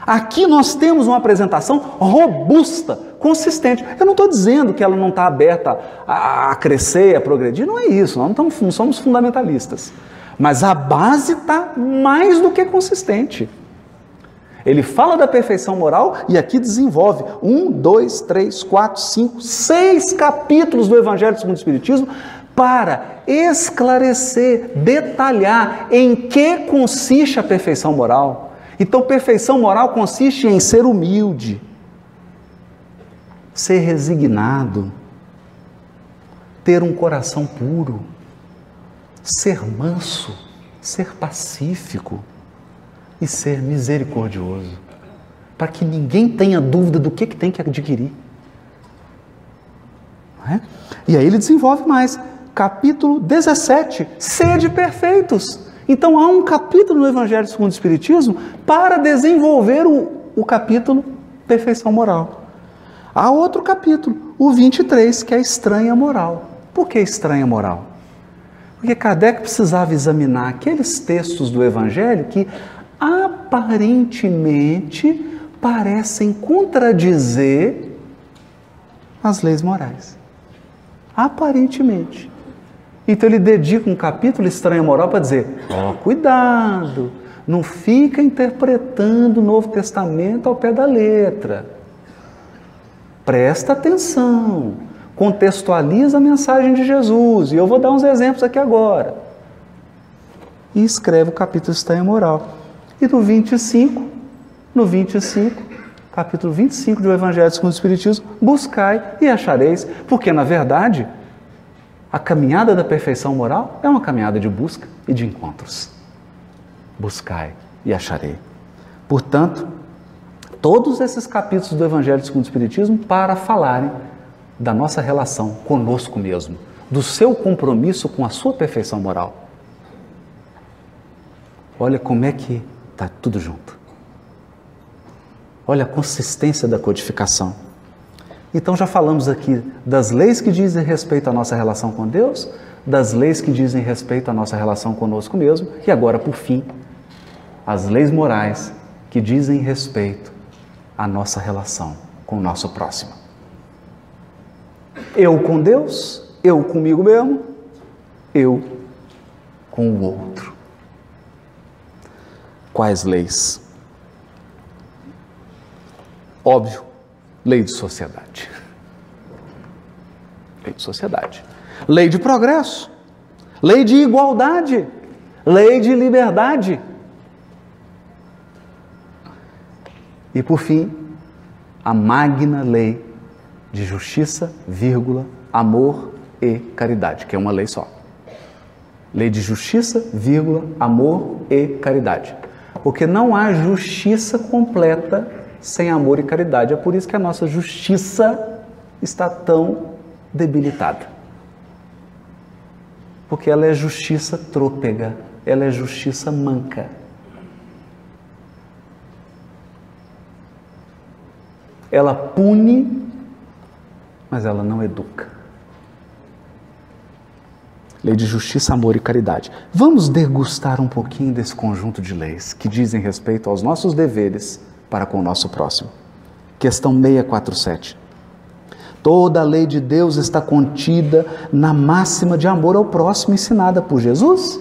Aqui nós temos uma apresentação robusta, consistente. Eu não estou dizendo que ela não está aberta a crescer, a progredir, não é isso, nós não somos fundamentalistas. Mas a base está mais do que consistente. Ele fala da perfeição moral e aqui desenvolve 1, 2, 3, 4, 5, 6 capítulos do Evangelho segundo o Espiritismo para esclarecer, detalhar em que consiste a perfeição moral. Então, perfeição moral consiste em ser humilde, ser resignado, ter um coração puro, ser manso, ser pacífico e ser misericordioso, para que ninguém tenha dúvida do que tem que adquirir. Não é? E aí ele desenvolve mais, capítulo 17, sede perfeitos. Então há um capítulo no Evangelho segundo o Espiritismo para desenvolver o capítulo perfeição moral. Há outro capítulo, o 23, que é estranha moral. Por que estranha moral? Porque Kardec precisava examinar aqueles textos do Evangelho que aparentemente parecem contradizer as leis morais. Aparentemente. Então ele dedica um capítulo estranha moral para dizer, cuidado, não fica interpretando o Novo Testamento ao pé da letra. Presta atenção, contextualiza a mensagem de Jesus, e eu vou dar uns exemplos aqui agora. E escreve o capítulo estranha moral. E no 25, capítulo 25 do Evangelho segundo o Espiritismo, buscai e achareis, porque na verdade a caminhada da perfeição moral é uma caminhada de busca e de encontros. Buscai e acharei. Portanto, todos esses capítulos do Evangelho segundo o Espiritismo para falarem da nossa relação conosco mesmo, do seu compromisso com a sua perfeição moral. Olha como é que está tudo junto. Olha a consistência da codificação. Então já falamos aqui das leis que dizem respeito à nossa relação com Deus, das leis que dizem respeito à nossa relação conosco mesmo, e agora, por fim, as leis morais que dizem respeito à nossa relação com o nosso próximo. Eu com Deus, eu comigo mesmo, eu com o outro. Quais leis? Óbvio, lei de sociedade. Lei de sociedade. Lei de progresso. Lei de igualdade. Lei de liberdade. E por fim, a magna lei de justiça, vírgula, amor e caridade, que é uma lei só. Lei de justiça, vírgula, amor e caridade. Porque não há justiça completa sem amor e caridade. É por isso que a nossa justiça está tão debilitada. Porque ela é justiça trôpega, ela é justiça manca. Ela pune, mas ela não educa. Lei de justiça, amor e caridade. Vamos degustar um pouquinho desse conjunto de leis que dizem respeito aos nossos deveres para com o nosso próximo. Questão 647. Toda a lei de Deus está contida na máxima de amor ao próximo ensinada por Jesus?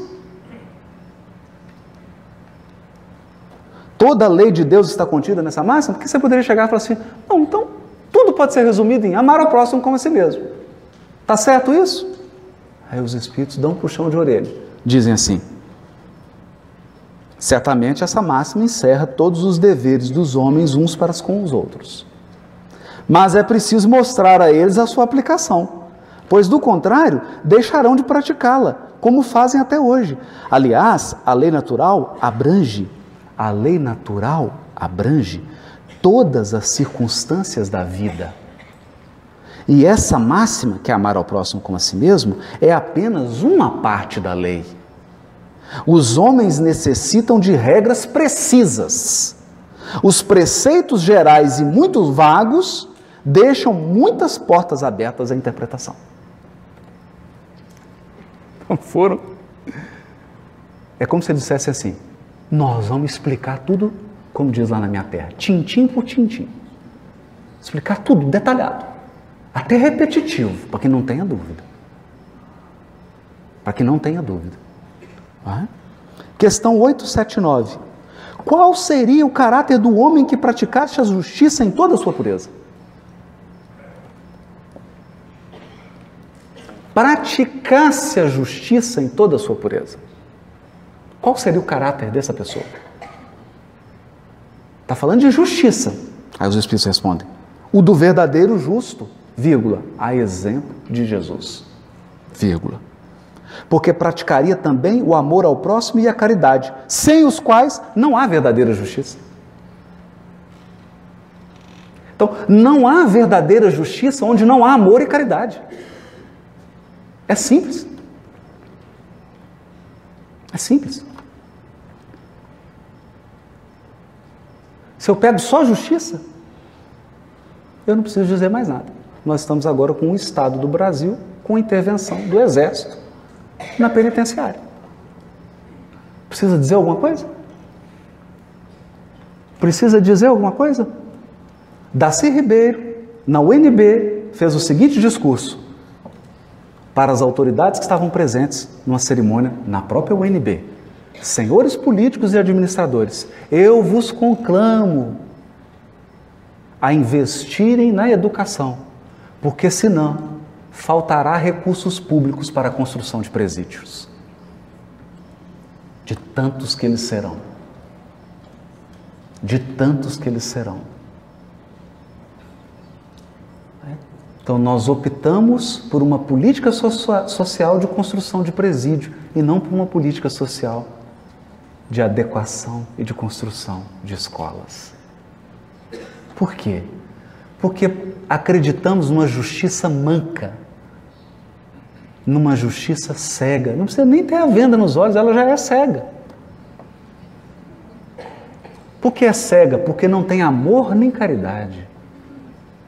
Toda a lei de Deus está contida nessa máxima? Porque você poderia chegar e falar assim, não, então tudo pode ser resumido em amar ao próximo como a si mesmo. Está certo isso? Aí os espíritos dão um puxão de orelha. Dizem assim, certamente essa máxima encerra todos os deveres dos homens uns para com os outros. Mas é preciso mostrar a eles a sua aplicação, pois do contrário, deixarão de praticá-la, como fazem até hoje. Aliás, a lei natural abrange todas as circunstâncias da vida. E essa máxima, que é amar ao próximo como a si mesmo, é apenas uma parte da lei. Os homens necessitam de regras precisas. Os preceitos gerais e muito vagos deixam muitas portas abertas à interpretação. Foram. É como se ele dissesse assim, nós vamos explicar tudo, como diz lá na minha terra, tintim por tintim. Explicar tudo, detalhado. Até repetitivo, para que não tenha dúvida. Para que não tenha dúvida. Questão 879. Qual seria o caráter do homem que praticasse a justiça em toda a sua pureza? Praticasse a justiça em toda a sua pureza. Qual seria o caráter dessa pessoa? Está falando de justiça. Aí os espíritos respondem, o do verdadeiro justo, vírgula, a exemplo de Jesus, vírgula. Porque praticaria também o amor ao próximo e a caridade, sem os quais não há verdadeira justiça. Então, não há verdadeira justiça onde não há amor e caridade. É simples. É simples. Se eu pego só justiça, eu não preciso dizer mais nada. Nós estamos agora com o Estado do Brasil, com a intervenção do Exército na penitenciária. Precisa dizer alguma coisa? Precisa dizer alguma coisa? Darcy Ribeiro, na UNB, fez o seguinte discurso para as autoridades que estavam presentes numa cerimônia na própria UNB. Senhores políticos e administradores, eu vos conclamo a investirem na educação, porque senão faltará recursos públicos para a construção de presídios. De tantos que eles serão. De tantos que eles serão. Então nós optamos por uma política social de construção de presídio e não por uma política social de adequação e de construção de escolas. Por quê? Porque acreditamos numa justiça manca, numa justiça cega. Não precisa nem ter a venda nos olhos, ela já é cega. Por que é cega? Porque não tem amor nem caridade.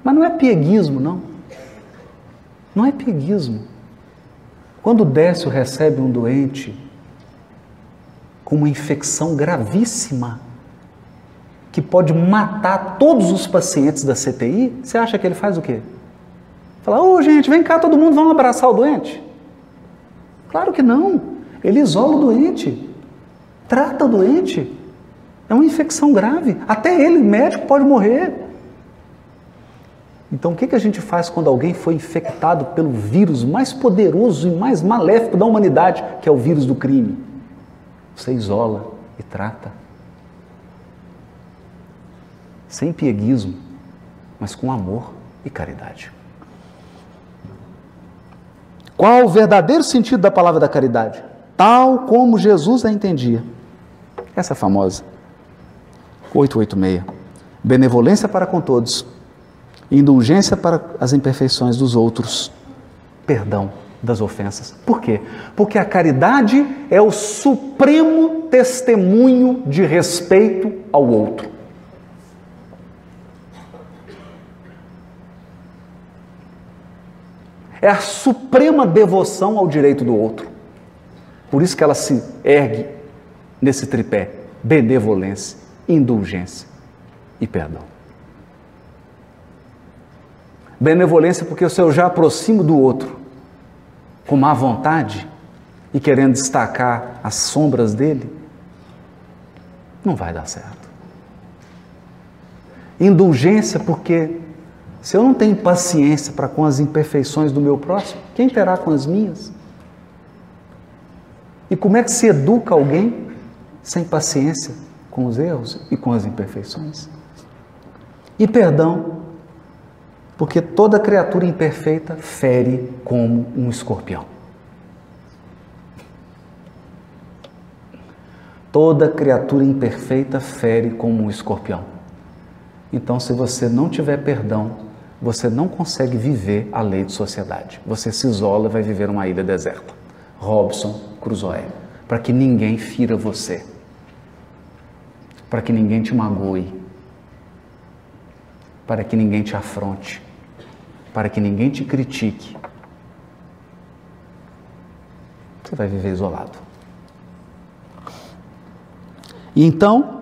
Mas não é pieguismo, não. Não é pieguismo. Quando o Décio recebe um doente com uma infecção gravíssima, que pode matar todos os pacientes da CTI, você acha que ele faz o quê? Fala, ô gente, vem cá todo mundo, vamos abraçar o doente? Claro que não. Ele isola o doente, trata o doente. É uma infecção grave. Até ele, médico, pode morrer. Então, o que a gente faz quando alguém foi infectado pelo vírus mais poderoso e mais maléfico da humanidade, que é o vírus do crime? Você isola e trata. Sem pieguismo, mas com amor e caridade. Qual o verdadeiro sentido da palavra da caridade? Tal como Jesus a entendia. Essa é famosa. 886. Benevolência para com todos. Indulgência para as imperfeições dos outros, perdão das ofensas. Por quê? Porque a caridade é o supremo testemunho de respeito ao outro. É a suprema devoção ao direito do outro. Por isso que ela se ergue nesse tripé: benevolência, indulgência e perdão. Benevolência porque se eu já aproximo do outro com má vontade e querendo destacar as sombras dele, não vai dar certo. Indulgência porque se eu não tenho paciência para com as imperfeições do meu próximo, quem terá com as minhas? E como é que se educa alguém sem paciência com os erros e com as imperfeições? E perdão, porque toda criatura imperfeita fere como um escorpião. Toda criatura imperfeita fere como um escorpião. Então, se você não tiver perdão, você não consegue viver a lei de sociedade. Você se isola e vai viver uma ilha deserta. Robinson Crusoe. Para que ninguém fira você. Para que ninguém te magoe. Para que ninguém te afronte. Para que ninguém te critique. Você vai viver isolado. E então,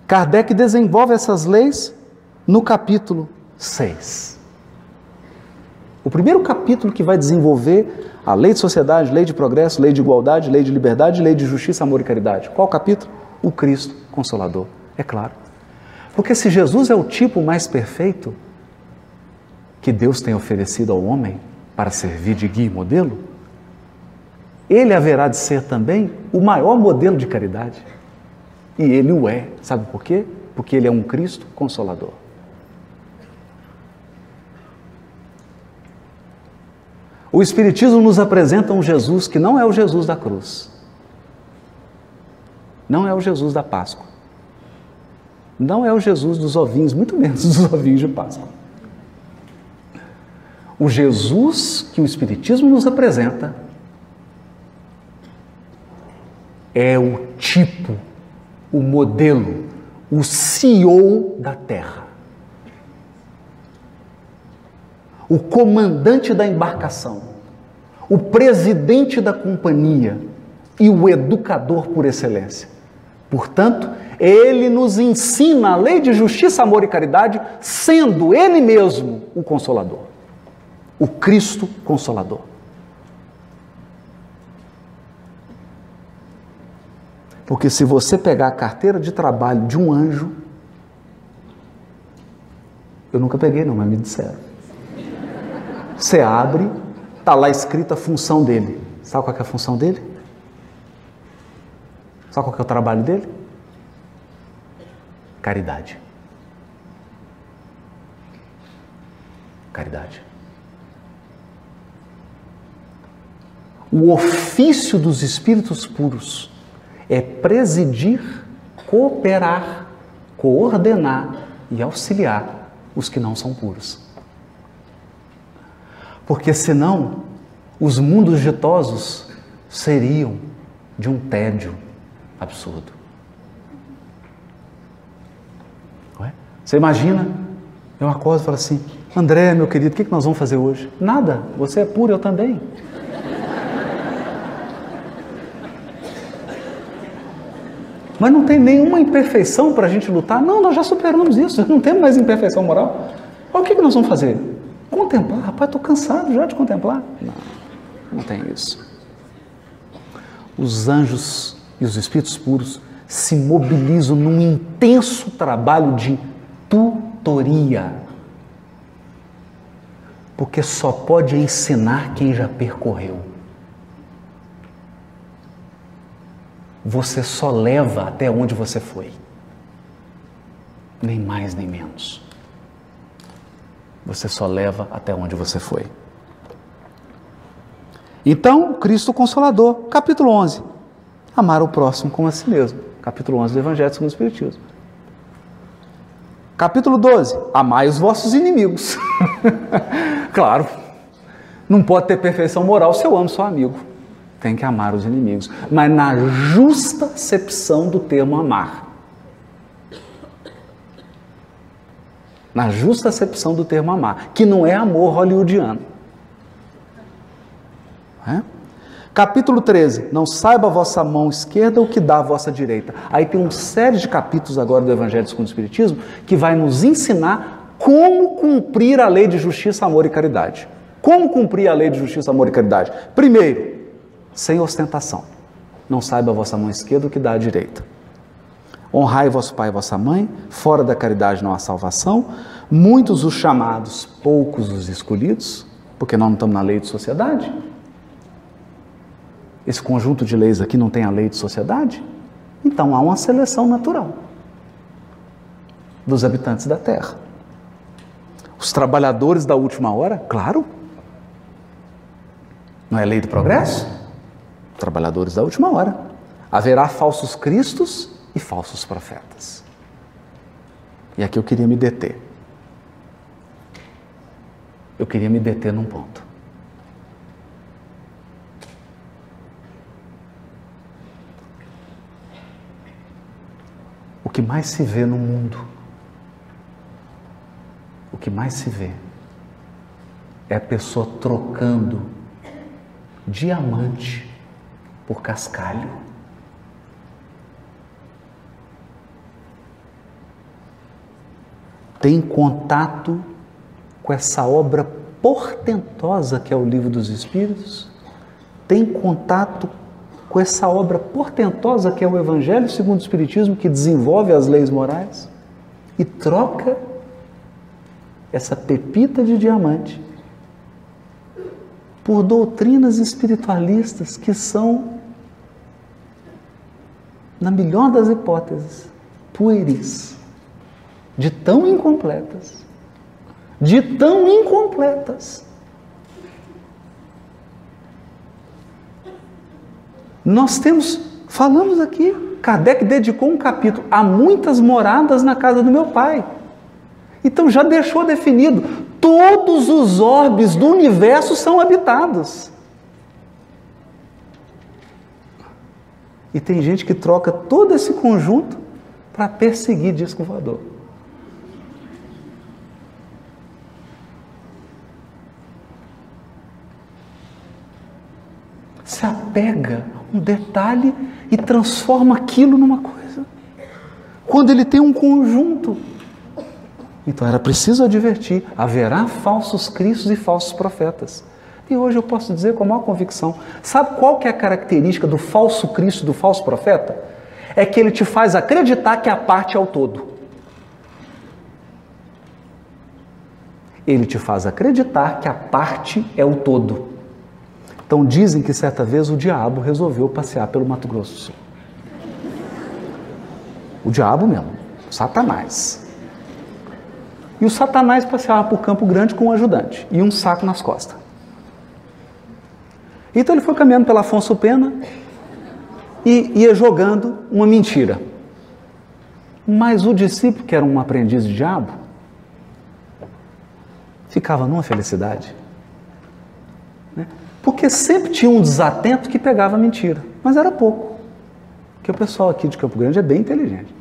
Kardec desenvolve essas leis no capítulo 6. O primeiro capítulo que vai desenvolver a lei de sociedade, lei de progresso, lei de igualdade, lei de liberdade, lei de justiça, amor e caridade. Qual capítulo? O Cristo Consolador, é claro. Porque se Jesus é o tipo mais perfeito que Deus tem oferecido ao homem para servir de guia e modelo, ele haverá de ser também o maior modelo de caridade. E ele o é. Sabe por quê? Porque ele é um Cristo Consolador. O Espiritismo nos apresenta um Jesus que não é o Jesus da cruz. Não é o Jesus da Páscoa. Não é o Jesus dos ovinhos, muito menos dos ovinhos de Páscoa. O Jesus que o Espiritismo nos apresenta é o tipo, o modelo, o CEO da Terra. O comandante da embarcação, o presidente da companhia e o educador por excelência. Portanto, ele nos ensina a lei de justiça, amor e caridade, sendo ele mesmo o Consolador, o Cristo Consolador. Porque se você pegar a carteira de trabalho de um anjo, eu nunca peguei não, mas me disseram. Você abre, está lá escrita a função dele. Sabe qual que é a função dele? Sabe qual que é o trabalho dele? Caridade. Caridade. O ofício dos espíritos puros é presidir, cooperar, coordenar e auxiliar os que não são puros. Porque senão os mundos ditosos seriam de um tédio absurdo. Não é? Você imagina, eu acordo e falo assim, André, meu querido, o que nós vamos fazer hoje? Nada, você é puro, eu também. Mas não tem nenhuma imperfeição para a gente lutar? Não, nós já superamos isso, não temos mais imperfeição moral. O que nós vamos fazer? Contemplar? Rapaz, estou cansado já de contemplar. Não tem isso. Os anjos e os espíritos puros se mobilizam num intenso trabalho de tutoria. Porque só pode ensinar quem já percorreu. Você só leva até onde você foi. Nem mais, nem menos. Você só leva até onde você foi. Então, Cristo Consolador, capítulo 11. Amar o próximo como a si mesmo. Capítulo 11 do Evangelho segundo o Espiritismo. Capítulo 12. Amai os vossos inimigos. Claro, não pode ter perfeição moral se eu amo seu amigo. Tem que amar os inimigos, mas na justa acepção do termo amar. Na justa acepção do termo amar, que não é amor hollywoodiano. É? Capítulo 13, não saiba a vossa mão esquerda o que dá a vossa direita. Aí tem uma série de capítulos agora do Evangelho segundo o Espiritismo que vai nos ensinar como cumprir a lei de justiça, amor e caridade. Como cumprir a lei de justiça, amor e caridade? Primeiro, sem ostentação. Não saiba a vossa mão esquerda o que dá a direita. Honrai vosso pai e vossa mãe, fora da caridade não há salvação. Muitos os chamados, poucos os escolhidos, porque nós não estamos na lei de sociedade. Esse conjunto de leis aqui não tem a lei de sociedade. Então há uma seleção natural dos habitantes da terra. Os trabalhadores da última hora, claro. Não é lei do progresso? Trabalhadores da última hora. Haverá falsos cristos e falsos profetas. E aqui eu queria me deter. Eu queria me deter num ponto. O que mais se vê no mundo, o que mais se vê é a pessoa trocando diamante por cascalho. Tem contato com essa obra portentosa que é o Livro dos Espíritos? Tem contato com essa obra portentosa que é o Evangelho segundo o Espiritismo, que desenvolve as leis morais? E troca essa pepita de diamante por doutrinas espiritualistas que são, na melhor das hipóteses, pueris, de tão incompletas, falamos aqui, Kardec dedicou um capítulo a muitas moradas na casa do meu pai. Então já deixou definido, todos os orbes do universo são habitados. E tem gente que troca todo esse conjunto para perseguir disco voador. Se apega a um detalhe e transforma aquilo numa coisa. Quando ele tem um conjunto. Então era preciso advertir, haverá falsos cristos e falsos profetas. E hoje eu posso dizer com a maior convicção, sabe qual que é a característica do falso Cristo e do falso profeta? É que ele te faz acreditar que a parte é o todo. Ele te faz acreditar que a parte é o todo. Então dizem que certa vez o diabo resolveu passear pelo Mato Grosso do Sul. O diabo mesmo, Satanás. E o Satanás passeava por Campo Grande com um ajudante e um saco nas costas. Então ele foi caminhando pela Afonso Pena e ia jogando uma mentira. Mas o discípulo, que era um aprendiz de diabo, ficava numa felicidade. Né? Porque sempre tinha um desatento que pegava mentira, mas era pouco. Porque o pessoal aqui de Campo Grande é bem inteligente.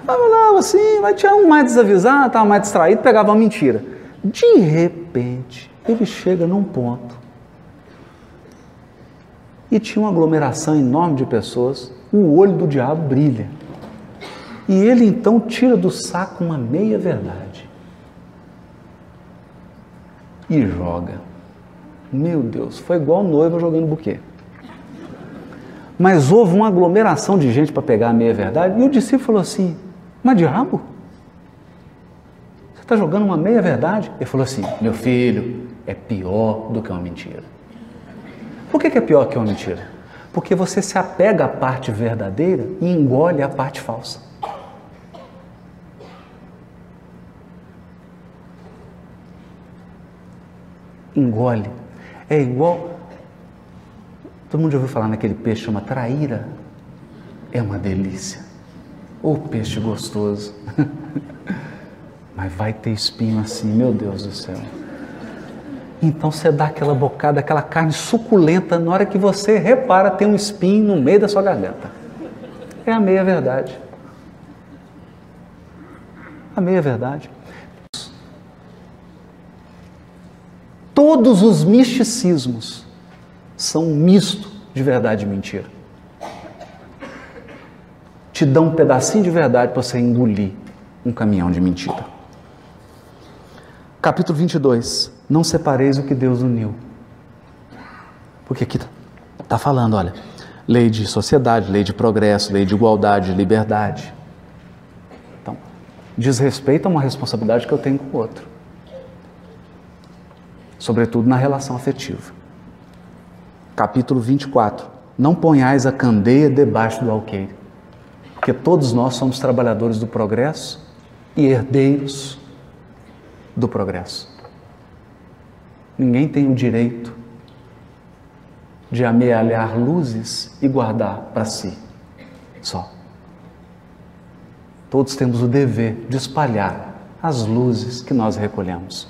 Falava assim, mas tinha um mais desavisado, estava mais distraído, pegava uma mentira. De repente, ele chega num ponto e tinha uma aglomeração enorme de pessoas, o olho do diabo brilha. E ele então tira do saco uma meia verdade e joga. Meu Deus, foi igual noiva jogando buquê. Mas houve uma aglomeração de gente para pegar a meia verdade e o discípulo falou assim, mas diabo, você está jogando uma meia verdade? Ele falou assim, meu filho, é pior do que uma mentira. Por que é pior que uma mentira? Porque você se apega à parte verdadeira e engole a parte falsa. Engole. É igual... Todo mundo já ouviu falar naquele peixe que chama traíra? É uma delícia. Ô peixe gostoso. Mas vai ter espinho assim, meu Deus do céu. Então você dá aquela bocada, aquela carne suculenta, na hora que você repara, tem um espinho no meio da sua garganta. É a meia verdade. A meia verdade. Todos os misticismos são um misto de verdade e mentira. Te dão um pedacinho de verdade para você engolir um caminhão de mentira. Capítulo 22. Não separeis o que Deus uniu. Porque aqui está falando, olha, lei de sociedade, lei de progresso, lei de igualdade, de liberdade. Então, diz respeito a uma responsabilidade que eu tenho com o outro. Sobretudo na relação afetiva. Capítulo 24. Não ponhais a candeia debaixo do alqueire, porque todos nós somos trabalhadores do progresso e herdeiros do progresso. Ninguém tem o direito de amealhar luzes e guardar para si só. Todos temos o dever de espalhar as luzes que nós recolhemos.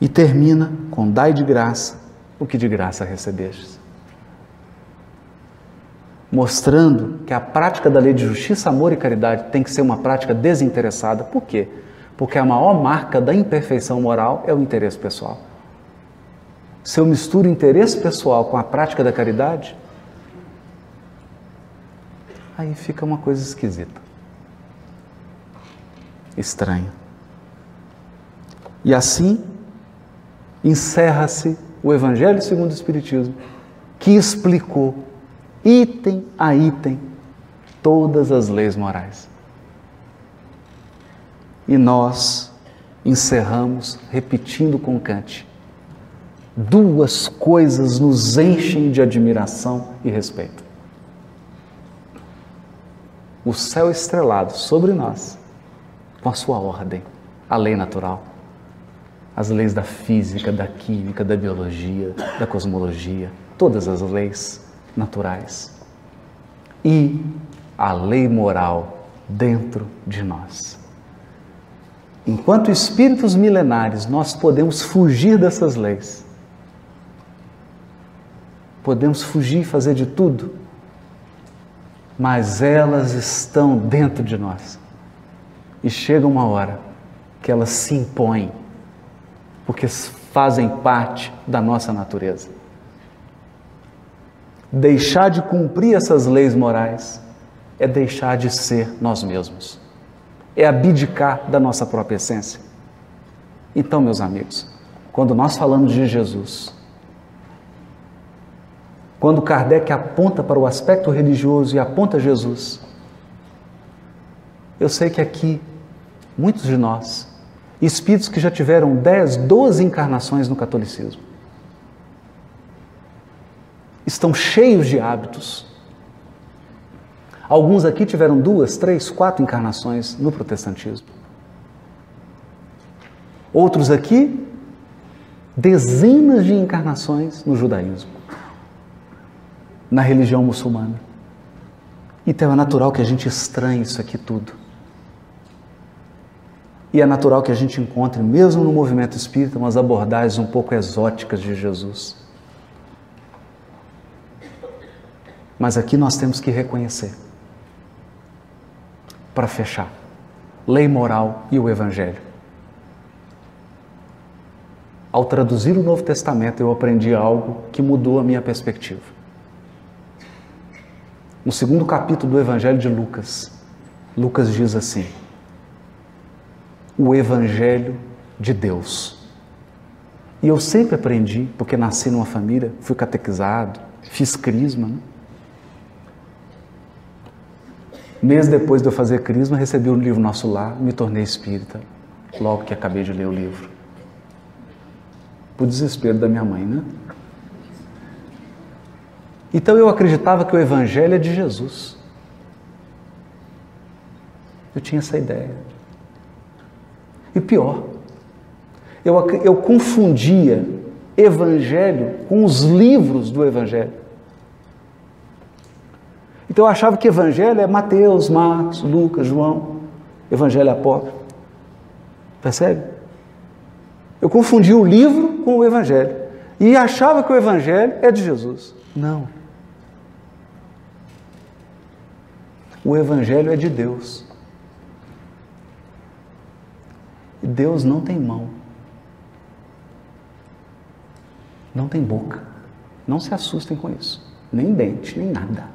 E termina com dai de graça o que de graça recebestes. Mostrando que a prática da lei de justiça, amor e caridade tem que ser uma prática desinteressada. Por quê? Porque a maior marca da imperfeição moral é o interesse pessoal. Se eu misturo o interesse pessoal com a prática da caridade, aí fica uma coisa esquisita, estranha. E assim encerra-se o Evangelho segundo o Espiritismo, que explicou item a item todas as leis morais. E nós encerramos repetindo com Kant: duas coisas nos enchem de admiração e respeito: o céu estrelado sobre nós, com a sua ordem, a lei natural, as leis da física, da química, da biologia, da cosmologia, todas as leis naturais. E a lei moral dentro de nós. Enquanto espíritos milenares, nós podemos fugir dessas leis. Podemos fugir e fazer de tudo, mas elas estão dentro de nós. E chega uma hora que elas se impõem, porque fazem parte da nossa natureza. Deixar de cumprir essas leis morais é deixar de ser nós mesmos. É abdicar da nossa própria essência. Então, meus amigos, quando nós falamos de Jesus, quando Kardec aponta para o aspecto religioso e aponta Jesus, eu sei que aqui, muitos de nós, espíritos que já tiveram 10, 12 encarnações no catolicismo, estão cheios de hábitos. Alguns aqui tiveram 2, 3, 4 encarnações no protestantismo. Outros aqui, dezenas de encarnações no judaísmo, na religião muçulmana. Então é natural que a gente estranhe isso aqui tudo. E é natural que a gente encontre, mesmo no movimento espírita, umas abordagens um pouco exóticas de Jesus. Mas aqui nós temos que reconhecer. Para fechar, lei moral e o Evangelho. Ao traduzir o Novo Testamento, eu aprendi algo que mudou a minha perspectiva. No 2º capítulo do Evangelho de Lucas, Lucas diz assim: o Evangelho de Deus. E eu sempre aprendi, porque nasci numa família, fui catequizado, fiz crisma, né? Mês depois de eu fazer crisma, recebi o livro Nosso Lar, me tornei espírita, logo que acabei de ler o livro. Por desespero da minha mãe, né? Então eu acreditava que o Evangelho é de Jesus. Eu tinha essa ideia. E pior, eu confundia Evangelho com os livros do Evangelho. Então eu achava que Evangelho é Mateus, Marcos, Lucas, João, Evangelho apócrifo. Percebe? Eu confundia o livro com o Evangelho e achava que o Evangelho é de Jesus. Não. O Evangelho é de Deus. E Deus não tem mão. Não tem boca. Não se assustem com isso. Nem dente, nem nada.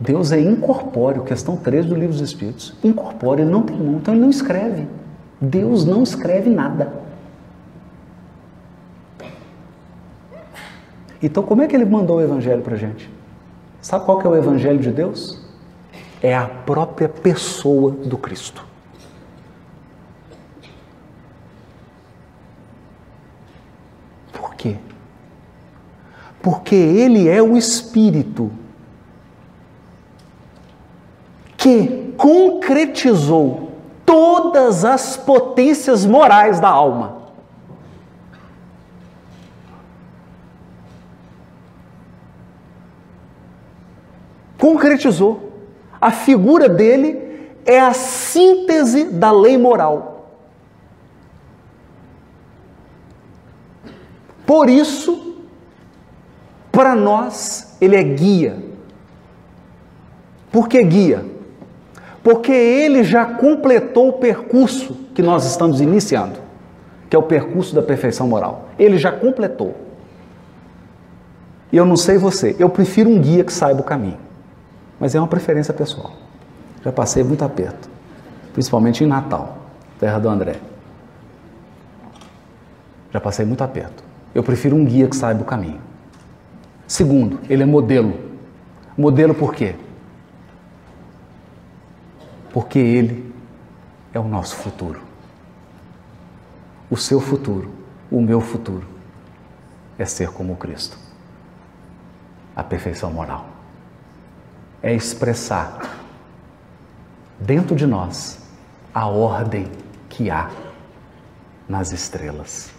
Deus é incorpóreo, questão 3 do Livro dos Espíritos. Incorpóreo, ele não tem mão, então ele não escreve. Deus não escreve nada. Então como é que ele mandou o Evangelho para a gente? Sabe qual que é o Evangelho de Deus? É a própria pessoa do Cristo. Por quê? Porque ele é o Espírito que concretizou todas as potências morais da alma. Concretizou. A figura dele é a síntese da lei moral. Por isso, para nós, ele é guia. Por que guia? Porque ele já completou o percurso que nós estamos iniciando, que é o percurso da perfeição moral. Ele já completou. E eu não sei você, eu prefiro um guia que saiba o caminho. Mas é uma preferência pessoal. Já passei muito aperto, principalmente em Natal, terra do André. Já passei muito aperto. Eu prefiro um guia que saiba o caminho. Segundo, ele é modelo. Modelo por quê? Porque ele é o nosso futuro. O seu futuro, o meu futuro, é ser como Cristo. A perfeição moral. É expressar dentro de nós a ordem que há nas estrelas.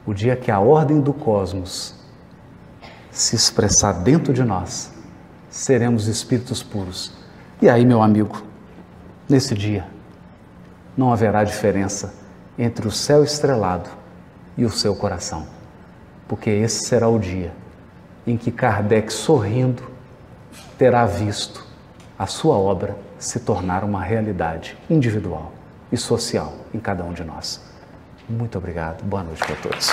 O dia que a ordem do cosmos se expressar dentro de nós, seremos espíritos puros. E aí, meu amigo, nesse dia, não haverá diferença entre o céu estrelado e o seu coração, porque esse será o dia em que Kardec, sorrindo, terá visto a sua obra se tornar uma realidade individual e social em cada um de nós. Muito obrigado. Boa noite para todos.